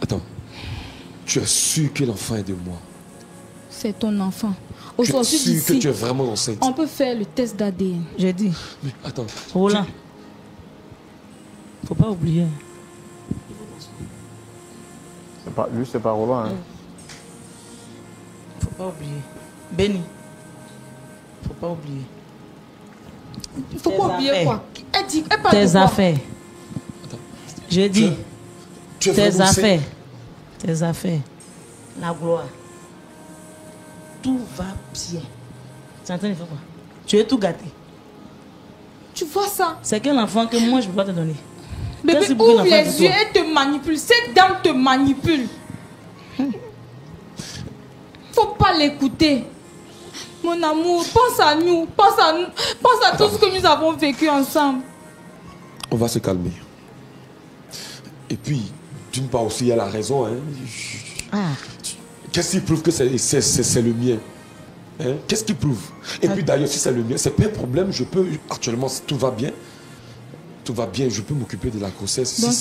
Attends. Tu es sûr que l'enfant est de moi? C'est ton enfant. Tu es Aujourd'hui, sûr que d'ici, tu es vraiment enceinte? on peut faire le test d'ADN. J'ai dit. Mais attends. Roland. Faut pas oublier. Lui, c'est pas Roland. Hein. Faut pas oublier. Béni. Faut pas oublier. Il faut pas oublier quoi? Elle parle Tes de quoi? affaires. J'ai dit. Tu es Tes vraiment enceinte? affaires. Tes affaires. La gloire. Tout va bien. Tu es en train de faire quoi? Tu es tout gâté. Tu vois ça? C'est quel enfant que moi je peux pas te donner? Bébé, Qu'est-ce que pour ouvre une enfant les pour yeux toi? et te manipule. Cette dame te manipule. Faut pas l'écouter. Mon amour, pense à nous. Pense à tout ce que nous avons vécu ensemble. On va se calmer. Et puis, d'une part aussi, elle a raison. Hein. Qu'est-ce qui prouve que c'est le mien? Hein? Qu'est-ce qui prouve? Et puis d'ailleurs, si c'est le mien, c'est pas un problème. Je peux, actuellement, tout va bien. Tout va bien, je peux m'occuper de la grossesse. Donc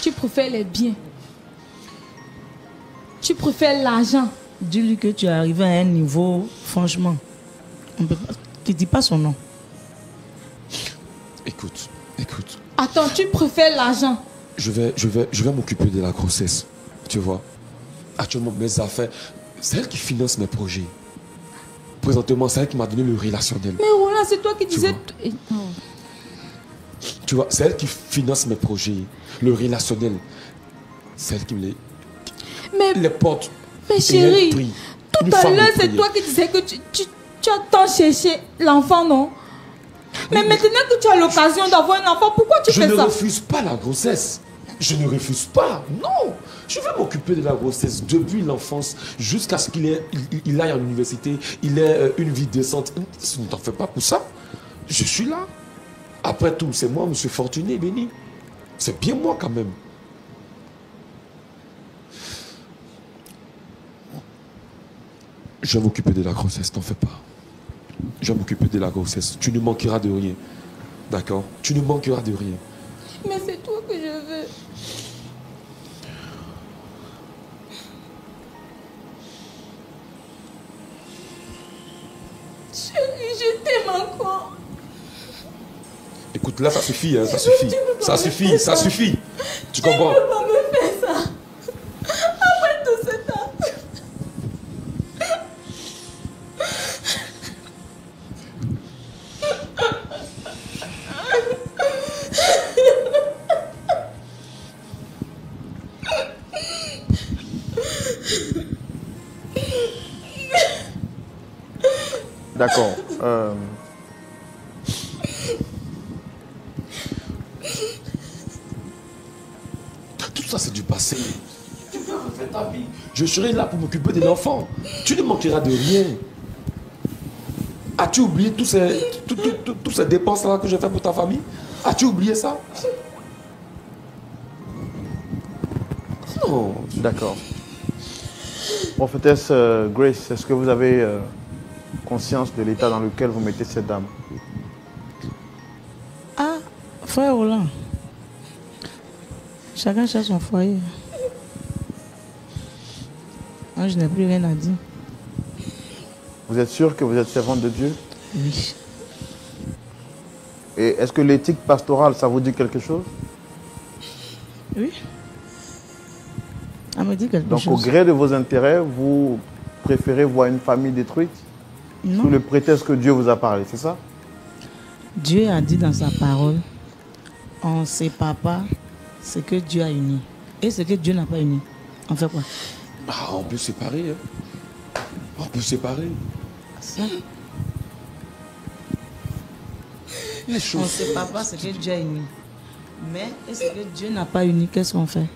tu préfères les biens. Tu préfères l'argent. Dis-lui que tu es arrivé à un niveau, franchement. On peut pas, tu dis pas son nom. Écoute. Attends, tu préfères l'argent. Je vais m'occuper de la grossesse. Tu vois? Actuellement, mes affaires, c'est elle qui finance mes projets. Présentement, c'est elle qui m'a donné le relationnel. Mais Roland, c'est toi qui disais... Tu vois, c'est elle qui finance mes projets. Le relationnel. C'est elle qui me les porte. Mais chérie, tout à l'heure, c'est toi qui disais que tu as tant cherché l'enfant, non? Mais maintenant que tu as l'occasion d'avoir un enfant, pourquoi tu fais ça? Je ne refuse pas la grossesse. Je ne refuse pas. Non. Je vais m'occuper de la grossesse depuis l'enfance jusqu'à ce qu'il aille à l'université, il ait une vie décente. Ne t'en fais pas pour ça. Je suis là. Après tout, c'est moi, monsieur Fortuné, béni. C'est bien moi quand même. Je vais m'occuper de la grossesse, t'en fais pas. Je vais m'occuper de la grossesse. Tu ne manqueras de rien. D'accord? Tu ne manqueras de rien. Mais c'est toi que je veux. Chérie, je t'aime encore. Écoute, là, ça suffit, hein, ça suffit. Ça suffit, ça suffit. Tu comprends? Tu ne peux pas me faire ça. Après tout ce temps. D'accord. Tout ça, c'est du passé. Tu peux refaire ta vie. Je serai là pour m'occuper de l'enfant. Tu ne manqueras de rien. As-tu oublié toutes ces dépenses-là que j'ai fait pour ta famille? As-tu oublié ça? Non. D'accord. Prophétesse Grace, est-ce que vous avez conscience de l'état dans lequel vous mettez cette dame? Ah, frère Roland. Chacun cherche son foyer. Moi, je n'ai plus rien à dire. Vous êtes sûr que vous êtes servante de Dieu? Oui. Et est-ce que l'éthique pastorale, ça vous dit quelque chose? Oui. Elle me dit quelque chose. Donc, au gré de vos intérêts, vous préférez voir une famille détruite? Non. Sous le prétexte que Dieu vous a parlé, c'est ça? Dieu a dit dans sa parole, on ne sépare pas ce que Dieu a uni. Et ce que Dieu n'a pas uni. On fait quoi? Ah, on peut séparer. Hein. On peut séparer. ça. Les choses. On ne sait pas ce que Dieu a uni. Mais est-ce que Dieu n'a pas uni? Qu'est-ce qu'on fait?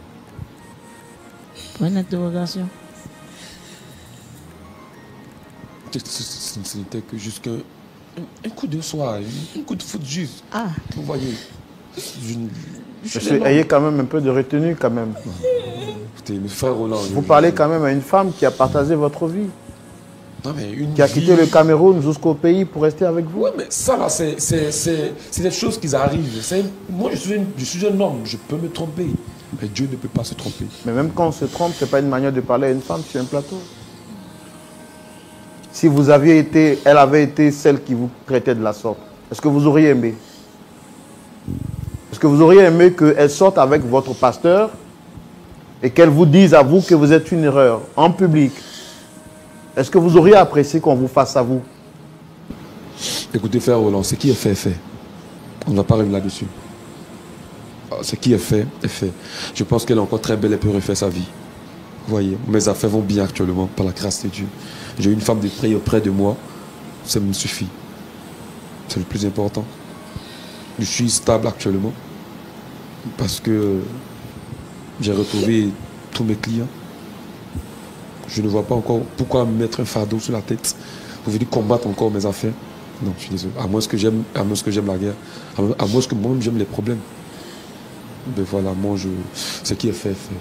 Point d'interrogation. Ce n'était que juste un coup de soir, un coup de foot juste. Ah. Vous voyez. Ayez quand même un peu de retenue quand même. Écoutez, mes frères Roland. Vous parlez quand même à une femme qui a partagé votre vie. Non, mais qui a quitté le Cameroun jusqu'au pays pour rester avec vous. Oui, mais ça là, c'est des choses qui arrivent. Moi, je suis un homme, je peux me tromper. Mais Dieu ne peut pas se tromper. Mais même quand on se trompe, ce n'est pas une manière de parler à une femme sur un plateau. Si vous aviez été, elle avait été celle qui vous traitait de la sorte, est-ce que vous auriez aimé? Est-ce que vous auriez aimé qu'elle sorte avec votre pasteur et qu'elle vous dise à vous que vous êtes une erreur en public? Est-ce que vous auriez apprécié qu'on vous fasse à vous? Écoutez, frère Roland, ce qui est fait est fait. On ne va pas revenir là-dessus. Ce qui est fait est fait. Je pense qu'elle est encore très belle et peut refaire sa vie. Vous voyez, mes affaires vont bien actuellement, par la grâce de Dieu. J'ai une femme de prière auprès de moi, ça me suffit. C'est le plus important. Je suis stable actuellement parce que j'ai retrouvé tous mes clients. Je ne vois pas encore pourquoi me mettre un fardeau sur la tête pour venir combattre encore mes affaires. Non, je suis désolé. À moins que j'aime la guerre, à moins que moi-même j'aime les problèmes. Mais voilà, moi, ce qui est fait est fait.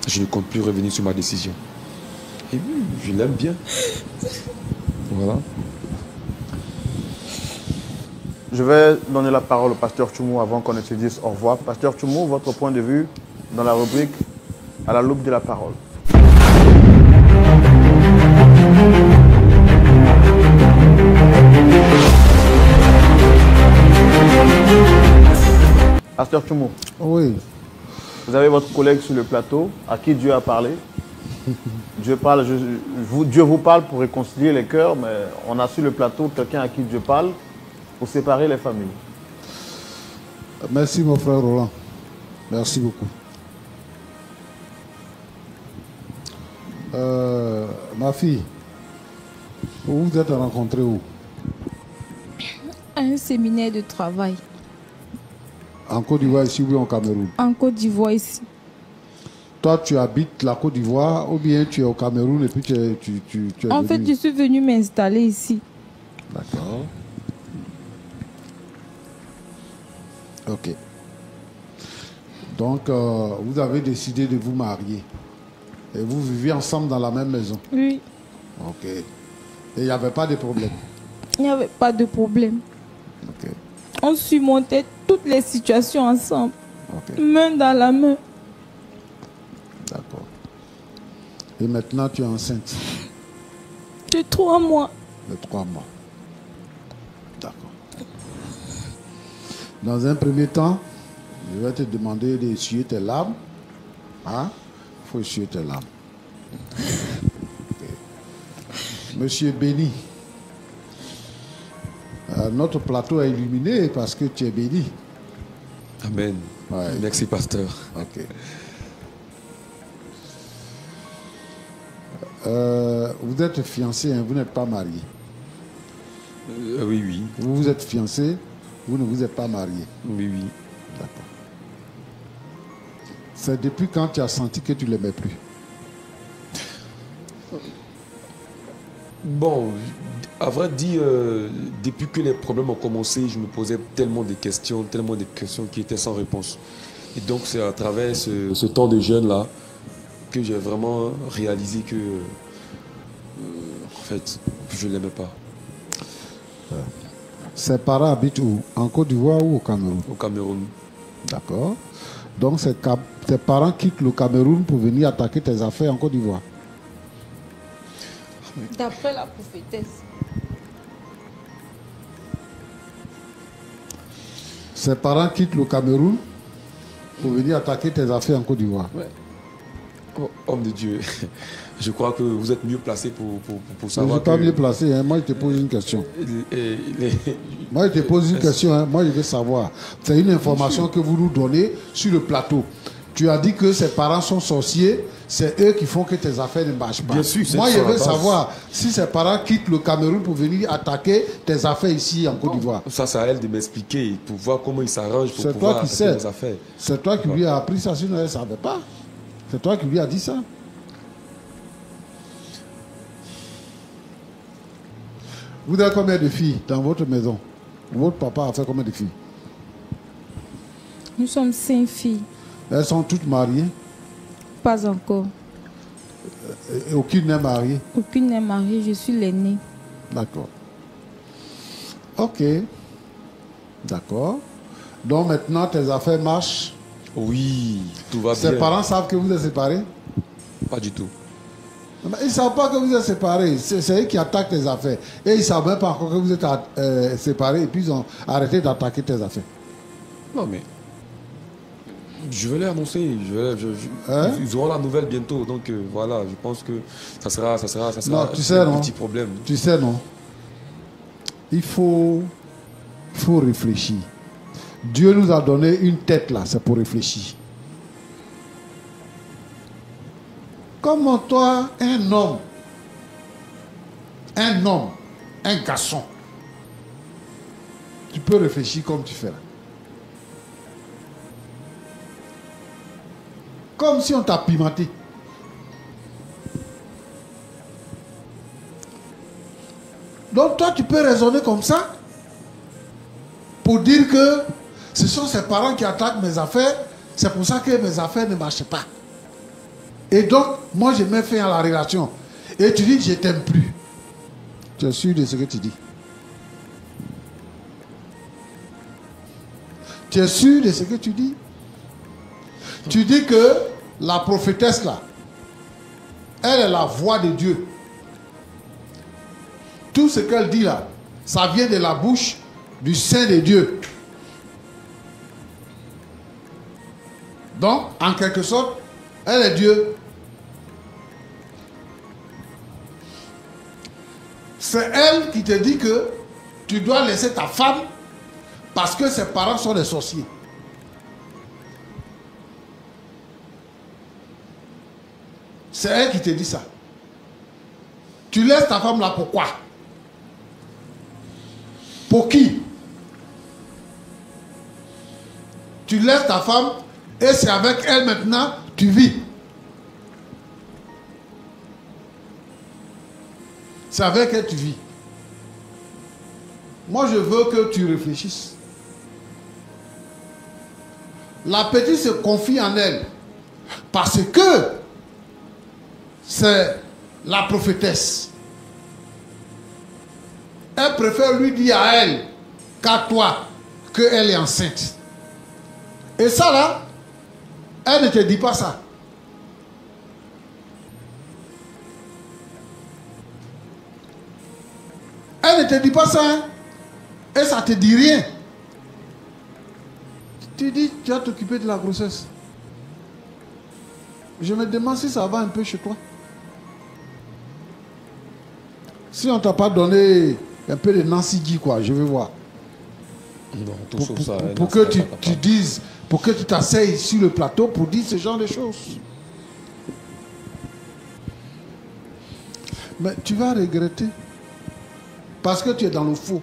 Je ne compte plus revenir sur ma décision. Et oui, je l'aime bien. Voilà. Je vais donner la parole au pasteur Tchoumou avant qu'on ne se dise au revoir. Pasteur Tchoumou, votre point de vue dans la rubrique à la loupe de la parole. Pasteur Tchoumou. Oui. Vous avez votre collègue sur le plateau à qui Dieu a parlé. Dieu vous parle pour réconcilier les cœurs, mais on a sur le plateau quelqu'un à qui Dieu parle pour séparer les familles. Merci mon frère Roland. Merci beaucoup. Ma fille, vous vous êtes rencontrés où? À un séminaire de travail. En Côte d'Ivoire ici ou bien au Cameroun? En Côte d'Ivoire ici. Toi, tu habites la Côte d'Ivoire ou bien tu es au Cameroun et puis tu es En fait, je suis venue m'installer ici. D'accord. Ok. Donc, vous avez décidé de vous marier. Et vous vivez ensemble dans la même maison? Oui. Ok. Et il n'y avait pas de problème? Il n'y avait pas de problème. Ok. On surmontait toutes les situations ensemble. Ok. Main dans la main. D'accord. Et maintenant, tu es enceinte? De 3 mois. De 3 mois. D'accord. Dans un premier temps, je vais te demander d'essuyer tes larmes. Hein? Il faut essuyer tes larmes. Okay. Monsieur béni, notre plateau est illuminé parce que tu es béni. Amen. Ouais. Merci, pasteur. Ok. Vous êtes fiancé, hein, vous n'êtes pas marié. Oui, oui. Vous êtes fiancé, vous ne vous êtes pas marié. Oui, oui. D'accord. C'est depuis quand tu as senti que tu ne l'aimais plus? Bon, à vrai dire, depuis que les problèmes ont commencé, je me posais tellement de questions qui étaient sans réponse. Et donc, c'est à travers ce temps de jeûne-là que j'ai vraiment réalisé que, en fait, je ne l'aimais pas. Ses parents habitent où? En Côte d'Ivoire ou au Cameroun? Au Cameroun. D'accord. Donc, tes parents quittent le Cameroun pour venir attaquer tes affaires en Côte d'Ivoire? D'après la prophétesse. Ses parents quittent le Cameroun pour venir attaquer tes affaires en Côte d'Ivoire? Ouais. Oh, homme de Dieu, je crois que vous êtes mieux placé pour savoir. Je ne suis pas mieux placé, hein. Moi je te pose une question. Moi je te pose une question, hein. Moi je veux savoir. C'est une information que vous nous donnez sur le plateau. Tu as dit que ses parents sont sorciers, c'est eux qui font que tes affaires ne marchent pas. Bien sûr, moi, je veux savoir si ses parents quittent le Cameroun pour venir attaquer tes affaires ici en Côte d'Ivoire. Ça, c'est à elle de m'expliquer pour voir comment ils s'arrangent pour pouvoir attaquer tes affaires. C'est toi qui lui as appris ça, sinon elle ne savait pas. C'est toi qui lui as dit ça. Vous avez combien de filles dans votre maison? Votre papa a fait combien de filles? Nous sommes 5 filles. Elles sont toutes mariées? Pas encore. Et aucune n'est mariée? Aucune n'est mariée, je suis l'aînée. D'accord. Ok. D'accord. Donc maintenant, tes affaires marchent? Oui, tout va bien. Ses parents savent que vous êtes séparés? Pas du tout. Ils ne savent pas que vous êtes séparés. C'est eux qui attaquent tes affaires. Et ils ne savent même pas encore que vous êtes séparés. Et puis ils ont arrêté d'attaquer tes affaires. Non, mais je vais les annoncer. Ils auront la nouvelle bientôt. Donc voilà, je pense que ça sera non, tu sais, un petit problème. Tu sais, non? Il faut réfléchir. Dieu nous a donné une tête là, c'est pour réfléchir. Comment toi, un homme, un garçon, tu peux réfléchir comme tu fais là? Comme si on t'a pimenté. Donc toi, tu peux raisonner comme ça pour dire que ce sont ses parents qui attaquent mes affaires, c'est pour ça que mes affaires ne marchent pas. Et donc, moi, je mets fin à la relation. Et tu dis, je t'aime plus. Tu es sûr de ce que tu dis? Tu es sûr de ce que tu dis? Tu dis que la prophétesse là, elle est la voix de Dieu. Tout ce qu'elle dit là, ça vient de la bouche du Saint de Dieu. Donc, en quelque sorte, elle est Dieu. C'est elle qui te dit que tu dois laisser ta femme parce que ses parents sont des sorciers. C'est elle qui te dit ça. Tu laisses ta femme là pourquoi? Pour qui? Tu laisses ta femme et c'est avec elle maintenant tu vis. C'est avec elle que tu vis. Moi, je veux que tu réfléchisses. La petite se confie en elle parce que c'est la prophétesse. Elle préfère lui dire à elle qu'à toi qu'elle est enceinte. Et ça là, elle ne te dit pas ça. Elle ne te dit pas ça, hein? Et ça ne te dit rien. Tu dis, tu vas t'occuper de la grossesse. Je me demande si ça va un peu chez toi. Si on ne t'a pas donné un peu de Nancy Guy, quoi, je vais voir. Non, tout sauf ça. Pour que tu dises, pour que tu t'asseyes sur le plateau pour dire ce genre de choses. Mais tu vas regretter. Parce que tu es dans le faux.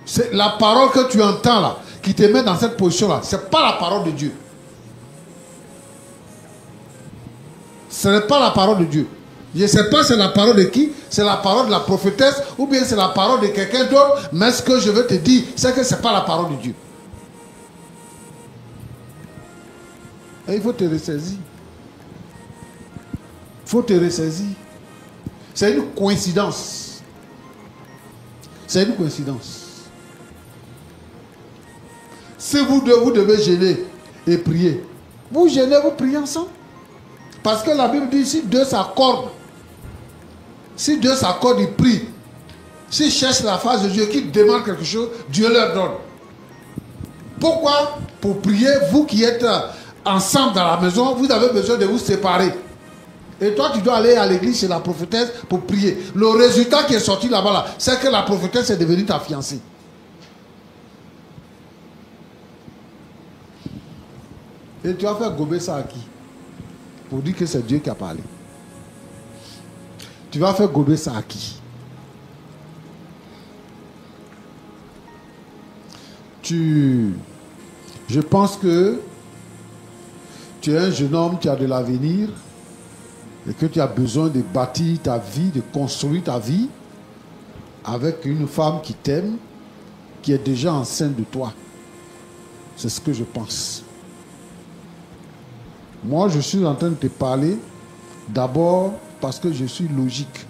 C'est la parole que tu entends là, qui te met dans cette position là, ce n'est pas la parole de Dieu. Ce n'est pas la parole de Dieu. Je ne sais pas c'est la parole de qui, c'est la parole de la prophétesse ou bien c'est la parole de quelqu'un d'autre, mais ce que je veux te dire, c'est que ce n'est pas la parole de Dieu. Et il faut te ressaisir. Il faut te ressaisir. C'est une coïncidence. C'est une coïncidence. Si vous devez gêner et prier, vous gênez, vous priez ensemble. Parce que la Bible dit, si deux s'accordent, ils prient. S'ils cherchent la face de Dieu, qu'ils demandent quelque chose, Dieu leur donne. Pourquoi? Pour prier, vous qui êtes ensemble dans la maison, vous avez besoin de vous séparer. Et toi, tu dois aller à l'église chez la prophétesse pour prier. Le résultat qui est sorti là-bas, là, c'est que la prophétesse est devenue ta fiancée. Et tu vas faire gober ça à qui? Pour dire que c'est Dieu qui a parlé. Tu vas faire gober ça à qui? Je pense que tu es un jeune homme qui a de l'avenir et que tu as besoin de bâtir ta vie, de construire ta vie avec une femme qui t'aime, qui est déjà enceinte de toi. C'est ce que je pense. Moi, je suis en train de te parler d'abord parce que je suis logique.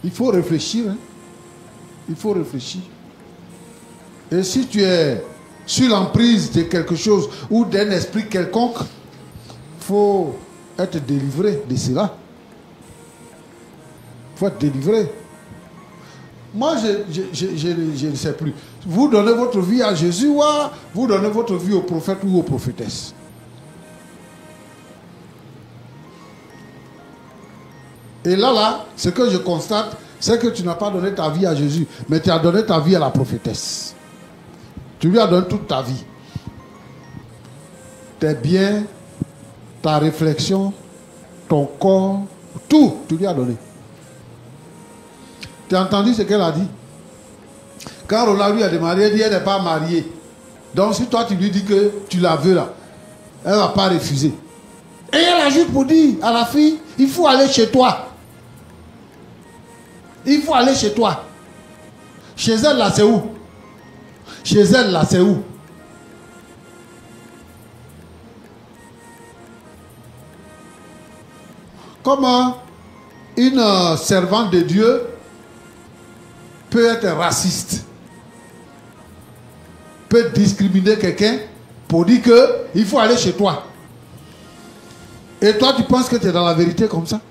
Il faut réfléchir. Hein? Il faut réfléchir. Et si tu es sur l'emprise de quelque chose ou d'un esprit quelconque, il faut être délivré de cela. Il faut être délivré. Moi, je ne sais plus. Vous donnez votre vie à Jésus ou vous donnez votre vie au prophète ou aux prophétesses? Et là, ce que je constate, c'est que tu n'as pas donné ta vie à Jésus, mais tu as donné ta vie à la prophétesse. Tu lui as donné toute ta vie. Tes biens, ta réflexion, ton corps, tout, tu lui as donné. Tu as entendu ce qu'elle a dit? Quand Roland lui a demandé, elle dit elle n'est pas mariée. Donc si toi tu lui dis que tu la veux là, elle ne va pas refuser. Et elle ajoute pour dire à la fille, il faut aller chez toi. Il faut aller chez toi. Chez elle là, c'est où? Chez elle là, c'est où? Comment une servante de Dieu peut être raciste, peut discriminer quelqu'un pour dire qu'il faut aller chez toi. Et toi, tu penses que tu es dans la vérité comme ça?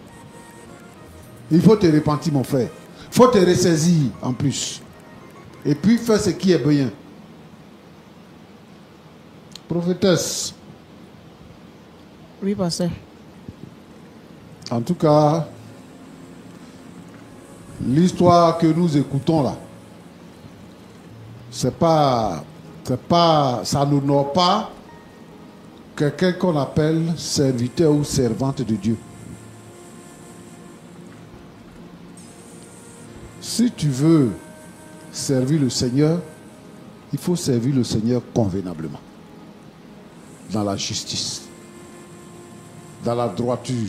Il faut te repentir, mon frère. Il faut te ressaisir en plus. Et puis faire ce qui est bien. Prophétesse. Oui, pasteur. En tout cas, l'histoire que nous écoutons là, ça n'honore pas quelqu'un qu'on appelle serviteur ou servante de Dieu. Si tu veux servir le Seigneur, il faut servir le Seigneur convenablement. Dans la justice, dans la droiture,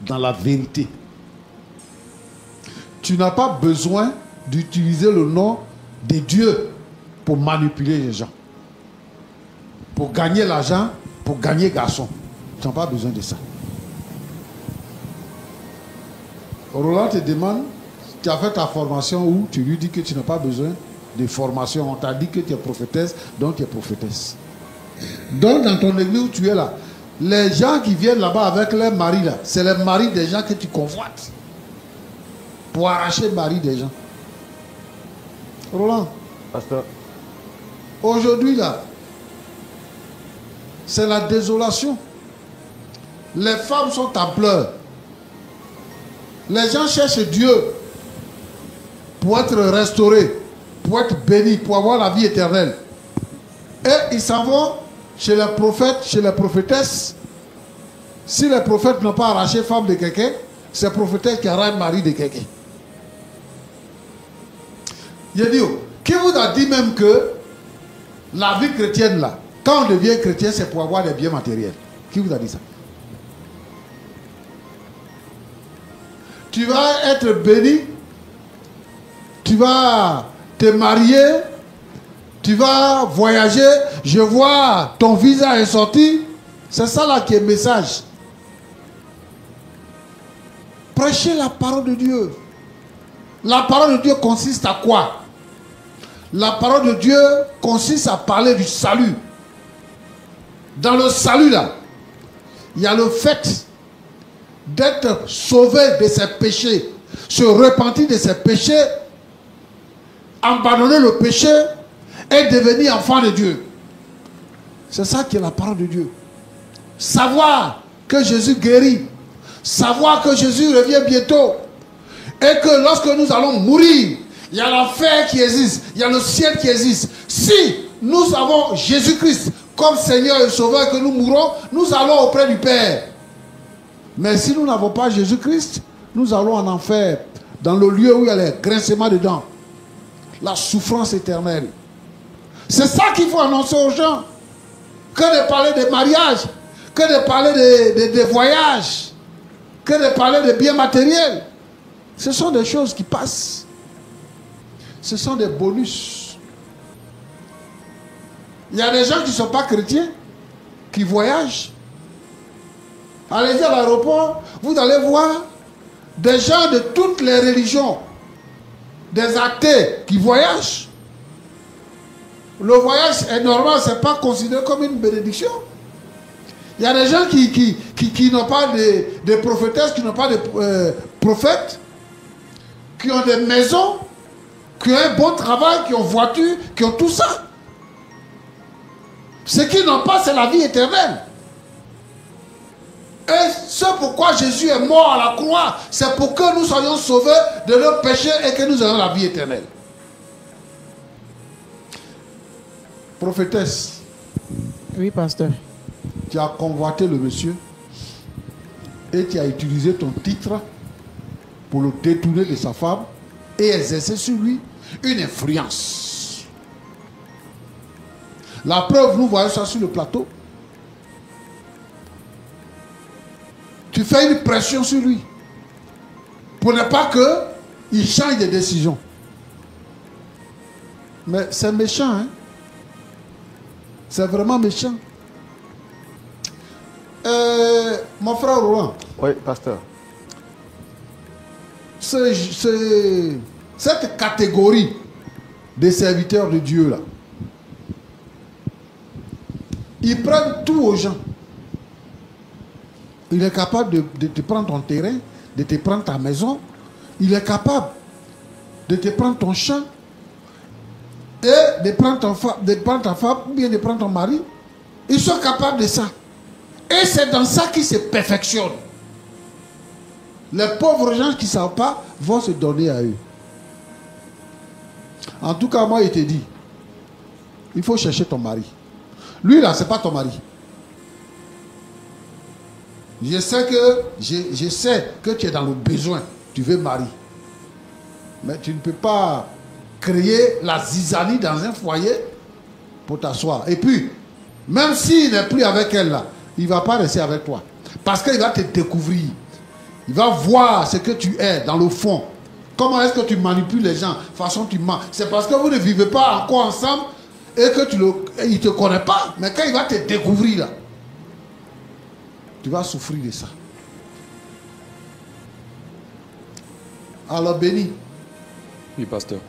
dans la vérité. Tu n'as pas besoin d'utiliser le nom de Dieu pour manipuler les gens. Pour gagner l'argent, pour gagner garçon. Tu n'as pas besoin de ça. Roland te demande, tu as fait ta formation où tu lui dis que tu n'as pas besoin de formation. On t'a dit que tu es prophétesse, donc tu es prophétesse. Donc dans ton église où tu es là, les gens qui viennent là-bas avec leurs maris là, c'est les maris des gens que tu convoites. Pour arracher le mari des gens. Roland. Pasteur. Aujourd'hui là, c'est la désolation. Les femmes sont en pleurs. Les gens cherchent Dieu pour être restaurés, pour être bénis, pour avoir la vie éternelle. Et ils s'en vont chez les prophètes, chez les prophétesses. Si les prophètes n'ont pas arraché femme de quelqu'un, c'est prophétesse qui arrache mari de quelqu'un. Il dit, qui vous a dit même que la vie chrétienne là, quand on devient chrétien, c'est pour avoir des biens matériels? Qui vous a dit ça? Tu vas être béni, tu vas te marier, tu vas voyager, je vois ton visa est sorti. C'est ça là qui est le message. Prêchez la parole de Dieu. La parole de Dieu consiste à quoi? La parole de Dieu consiste à parler du salut. Dans le salut là, il y a le fait d'être sauvé de ses péchés, se repentir de ses péchés, abandonner le péché et devenir enfant de Dieu. C'est ça qui est la parole de Dieu. Savoir que Jésus guérit, savoir que Jésus revient bientôt et que lorsque nous allons mourir, il y a l'enfer qui existe, il y a le ciel qui existe. Si nous avons Jésus-Christ comme Seigneur et Sauveur, que nous mourrons, nous allons auprès du Père. Mais si nous n'avons pas Jésus-Christ, nous allons en enfer, dans le lieu où il y a les grincements de dents, la souffrance éternelle. C'est ça qu'il faut annoncer aux gens. Que de parler des mariages, que de parler des voyages, que de parler des biens matériels. Ce sont des choses qui passent. Ce sont des bonus. Il y a des gens qui ne sont pas chrétiens, qui voyagent. Allez-y à l'aéroport, vous allez voir des gens de toutes les religions, des athées qui voyagent. Le voyage est normal, ce n'est pas considéré comme une bénédiction. Il y a des gens qui n'ont pas de prophétesses, qui n'ont pas de prophètes, qui ont des maisons, qui ont un bon travail, qui ont voiture, qui ont tout ça. Ce qu'ils n'ont pas, c'est la vie éternelle. Et c'est pourquoi Jésus est mort à la croix. C'est pour que nous soyons sauvés de nos péchés et que nous ayons la vie éternelle. Prophétesse. Oui, pasteur. Tu as convoité le monsieur et tu as utilisé ton titre pour le détourner de sa femme et exercer sur lui une influence. La preuve, nous voyons ça sur le plateau. Tu fais une pression sur lui pour ne pas qu'il change de décision. Mais c'est méchant, hein? C'est vraiment méchant. Mon frère Roland. Oui, pasteur. Cette catégorie des serviteurs de Dieu là, ils prennent tout aux gens. Il est capable de te prendre ton terrain, de te prendre ta maison. Il est capable de te prendre ton champ et de prendre ta femme ou bien de prendre ton mari. Ils sont capables de ça. Et c'est dans ça qu'ils se perfectionnent. Les pauvres gens qui ne savent pas vont se donner à eux. En tout cas, moi, il te dit, il faut chercher ton mari. Lui, là, ce n'est pas ton mari. Je sais que tu es dans le besoin. Tu veux marier. Mais tu ne peux pas créer la zizanie dans un foyer pour t'asseoir. Et puis, même s'il n'est plus avec elle là, il ne va pas rester avec toi. Parce qu'il va te découvrir. Il va voir ce que tu es dans le fond. Comment est-ce que tu manipules les gens? De toute façon, tu mens. C'est parce que vous ne vivez pas encore ensemble et que il ne te connaît pas. Mais quand il va te découvrir là, tu vas souffrir de ça. Alors, béni. Oui, pasteur.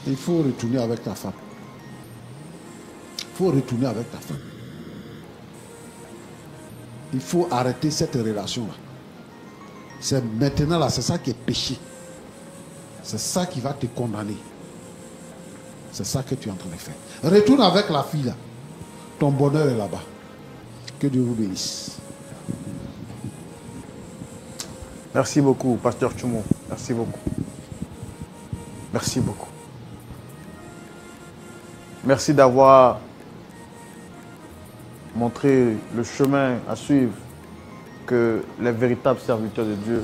Il faut retourner avec ta femme. Il faut retourner avec ta femme. Il faut arrêter cette relation-là. C'est maintenant là, c'est ça qui est péché. C'est ça qui va te condamner. C'est ça que tu es en train de faire. Retourne avec la fille là. Ton bonheur est là-bas. Que Dieu vous bénisse. Merci beaucoup, pasteur Tchoumo. Merci beaucoup. Merci beaucoup. Merci d'avoir montré le chemin à suivre que les véritables serviteurs de Dieu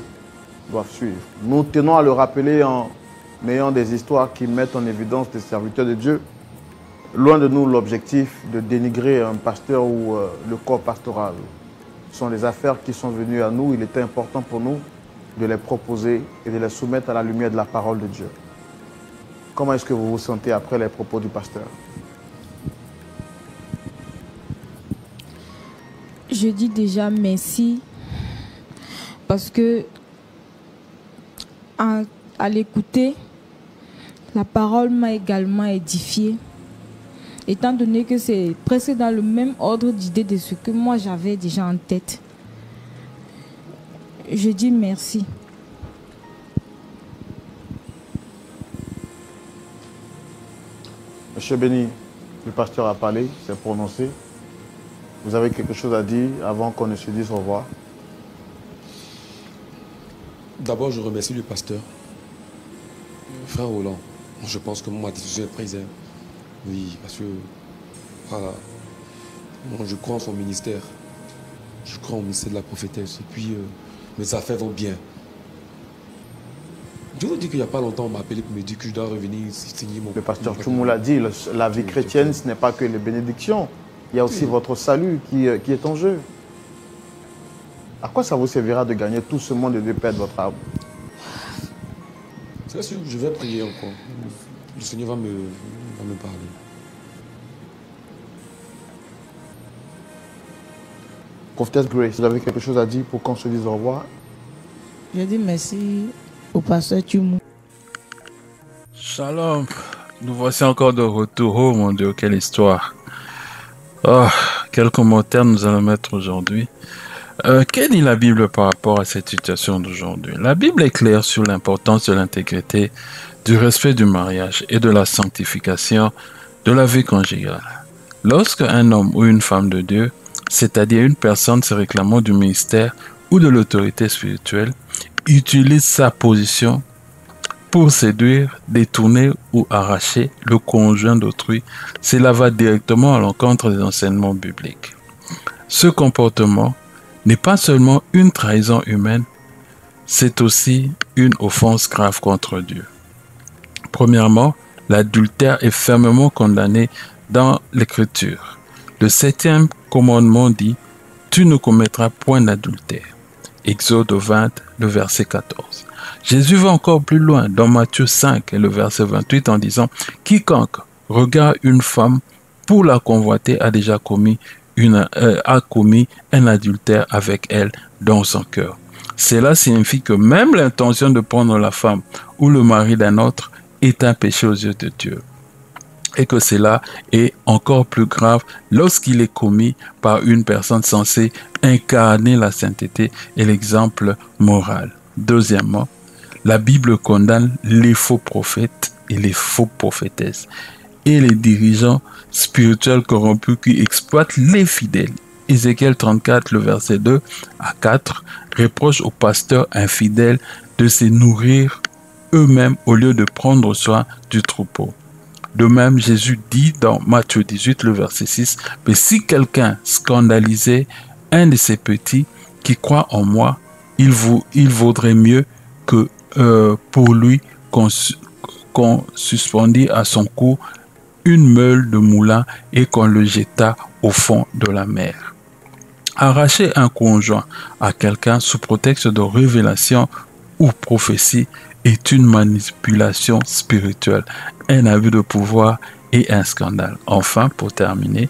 doivent suivre. Nous tenons à le rappeler en ayant des histoires qui mettent en évidence des serviteurs de Dieu. Loin de nous l'objectif de dénigrer un pasteur ou le corps pastoral. Ce sont des affaires qui sont venues à nous. Il était important pour nous de les proposer et de les soumettre à la lumière de la parole de Dieu. Comment est-ce que vous vous sentez après les propos du pasteur? Je dis déjà merci parce que à l'écouter, la parole m'a également édifiée. Étant donné que c'est presque dans le même ordre d'idée de ce que moi j'avais déjà en tête. Je dis merci. Monsieur Béni, le pasteur a parlé, s'est prononcé. Vous avez quelque chose à dire avant qu'on ne se dise au revoir? D'abord, je remercie le pasteur. Frère Roland, je pense que ma décision est prise. Hein. Oui, parce que voilà, moi, je crois en son ministère. Je crois au ministère de la prophétesse. Et puis, mes affaires vont bien. Je vous dis qu'il n'y a pas longtemps, on m'a appelé pour me dire que je dois revenir signer mon... Le pasteur Tchoumou l'a dit, la vie chrétienne, ce n'est pas que les bénédictions. Il y a aussi votre salut qui est en jeu. À quoi ça vous servira de gagner tout ce monde et de perdre votre âme? C'est sûr, je vais prier encore. Le Seigneur va me parler. Prophétesse Grace, vous avez quelque chose à dire pour qu'on se dise au revoir? Je dis merci au pasteur Tchoumou. Shalom, nous voici encore de retour. Oh mon Dieu, quelle histoire. Oh, quel commentaire nous allons mettre aujourd'hui. Que dit la Bible par rapport à cette situation d'aujourd'hui? La Bible est claire sur l'importance de l'intégrité, du respect du mariage et de la sanctification de la vie conjugale. Lorsque un homme ou une femme de Dieu, c'est-à-dire une personne se réclamant du ministère ou de l'autorité spirituelle, utilise sa position pour séduire, détourner ou arracher le conjoint d'autrui, cela va directement à l'encontre des enseignements bibliques. Ce comportement n'est pas seulement une trahison humaine, c'est aussi une offense grave contre Dieu. Premièrement, l'adultère est fermement condamné dans l'Écriture. Le 7e commandement dit « Tu ne commettras point d'adultère ». Exode 20, le verset 14. Jésus va encore plus loin dans Matthieu 5 et le verset 28 en disant « Quiconque regarde une femme pour la convoiter a déjà commis un adultère avec elle dans son cœur. » Cela signifie que même l'intention de prendre la femme ou le mari d'un autre est un péché aux yeux de Dieu. Et que cela est encore plus grave lorsqu'il est commis par une personne censée incarner la sainteté et l'exemple moral. Deuxièmement, la Bible condamne les faux prophètes et les faux prophétesses et les dirigeants spirituels corrompus qui exploitent les fidèles. Ézéchiel 34, le verset 2 à 4, reproche aux pasteurs infidèles de se nourrir eux-mêmes au lieu de prendre soin du troupeau. De même, Jésus dit dans Matthieu 18, le verset 6, « Mais si quelqu'un scandalisait un de ces petits qui croit en moi, il vaudrait mieux que pour lui qu'on suspendît à son cou une meule de moulin et qu'on le jetât au fond de la mer. » Arracher un conjoint à quelqu'un sous prétexte de révélation ou prophétie est une manipulation spirituelle, un abus de pouvoir et un scandale. Enfin, pour terminer,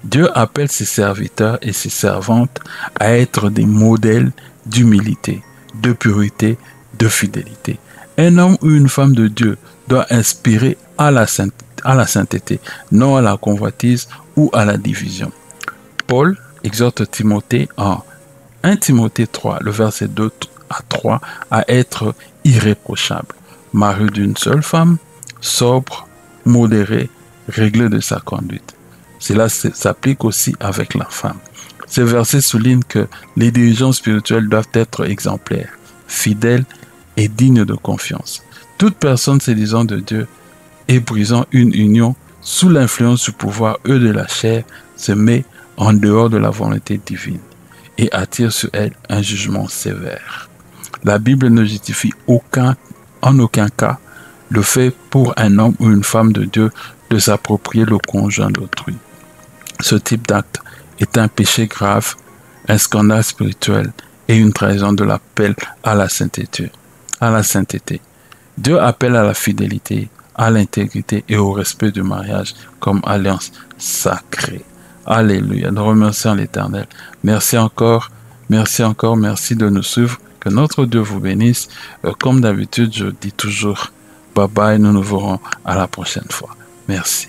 Dieu appelle ses serviteurs et ses servantes à être des modèles d'humilité, de pureté, de fidélité. Un homme ou une femme de Dieu doit inspirer à la sainteté, non à la convoitise ou à la division. Paul exhorte Timothée en 1 Timothée 3, le verset 2 à 3, à être irréprochable, mari d'une seule femme, sobre, modéré, réglé de sa conduite. Cela s'applique aussi avec la femme. Ces versets soulignent que les dirigeants spirituels doivent être exemplaires, fidèles et dignes de confiance. Toute personne se disant de Dieu et brisant une union sous l'influence du pouvoir de la chair se met en dehors de la volonté divine et attire sur elle un jugement sévère. La Bible ne justifie en aucun cas le fait pour un homme ou une femme de Dieu de s'approprier le conjoint d'autrui. Ce type d'acte est un péché grave, un scandale spirituel et une trahison de l'appel à la sainteté. Dieu appelle à la fidélité, à l'intégrité et au respect du mariage comme alliance sacrée. Alléluia. Nous remercions l'Éternel. Merci encore, merci de nous suivre. Que notre Dieu vous bénisse. Comme d'habitude, je dis toujours bye bye. Nous nous verrons à la prochaine fois. Merci.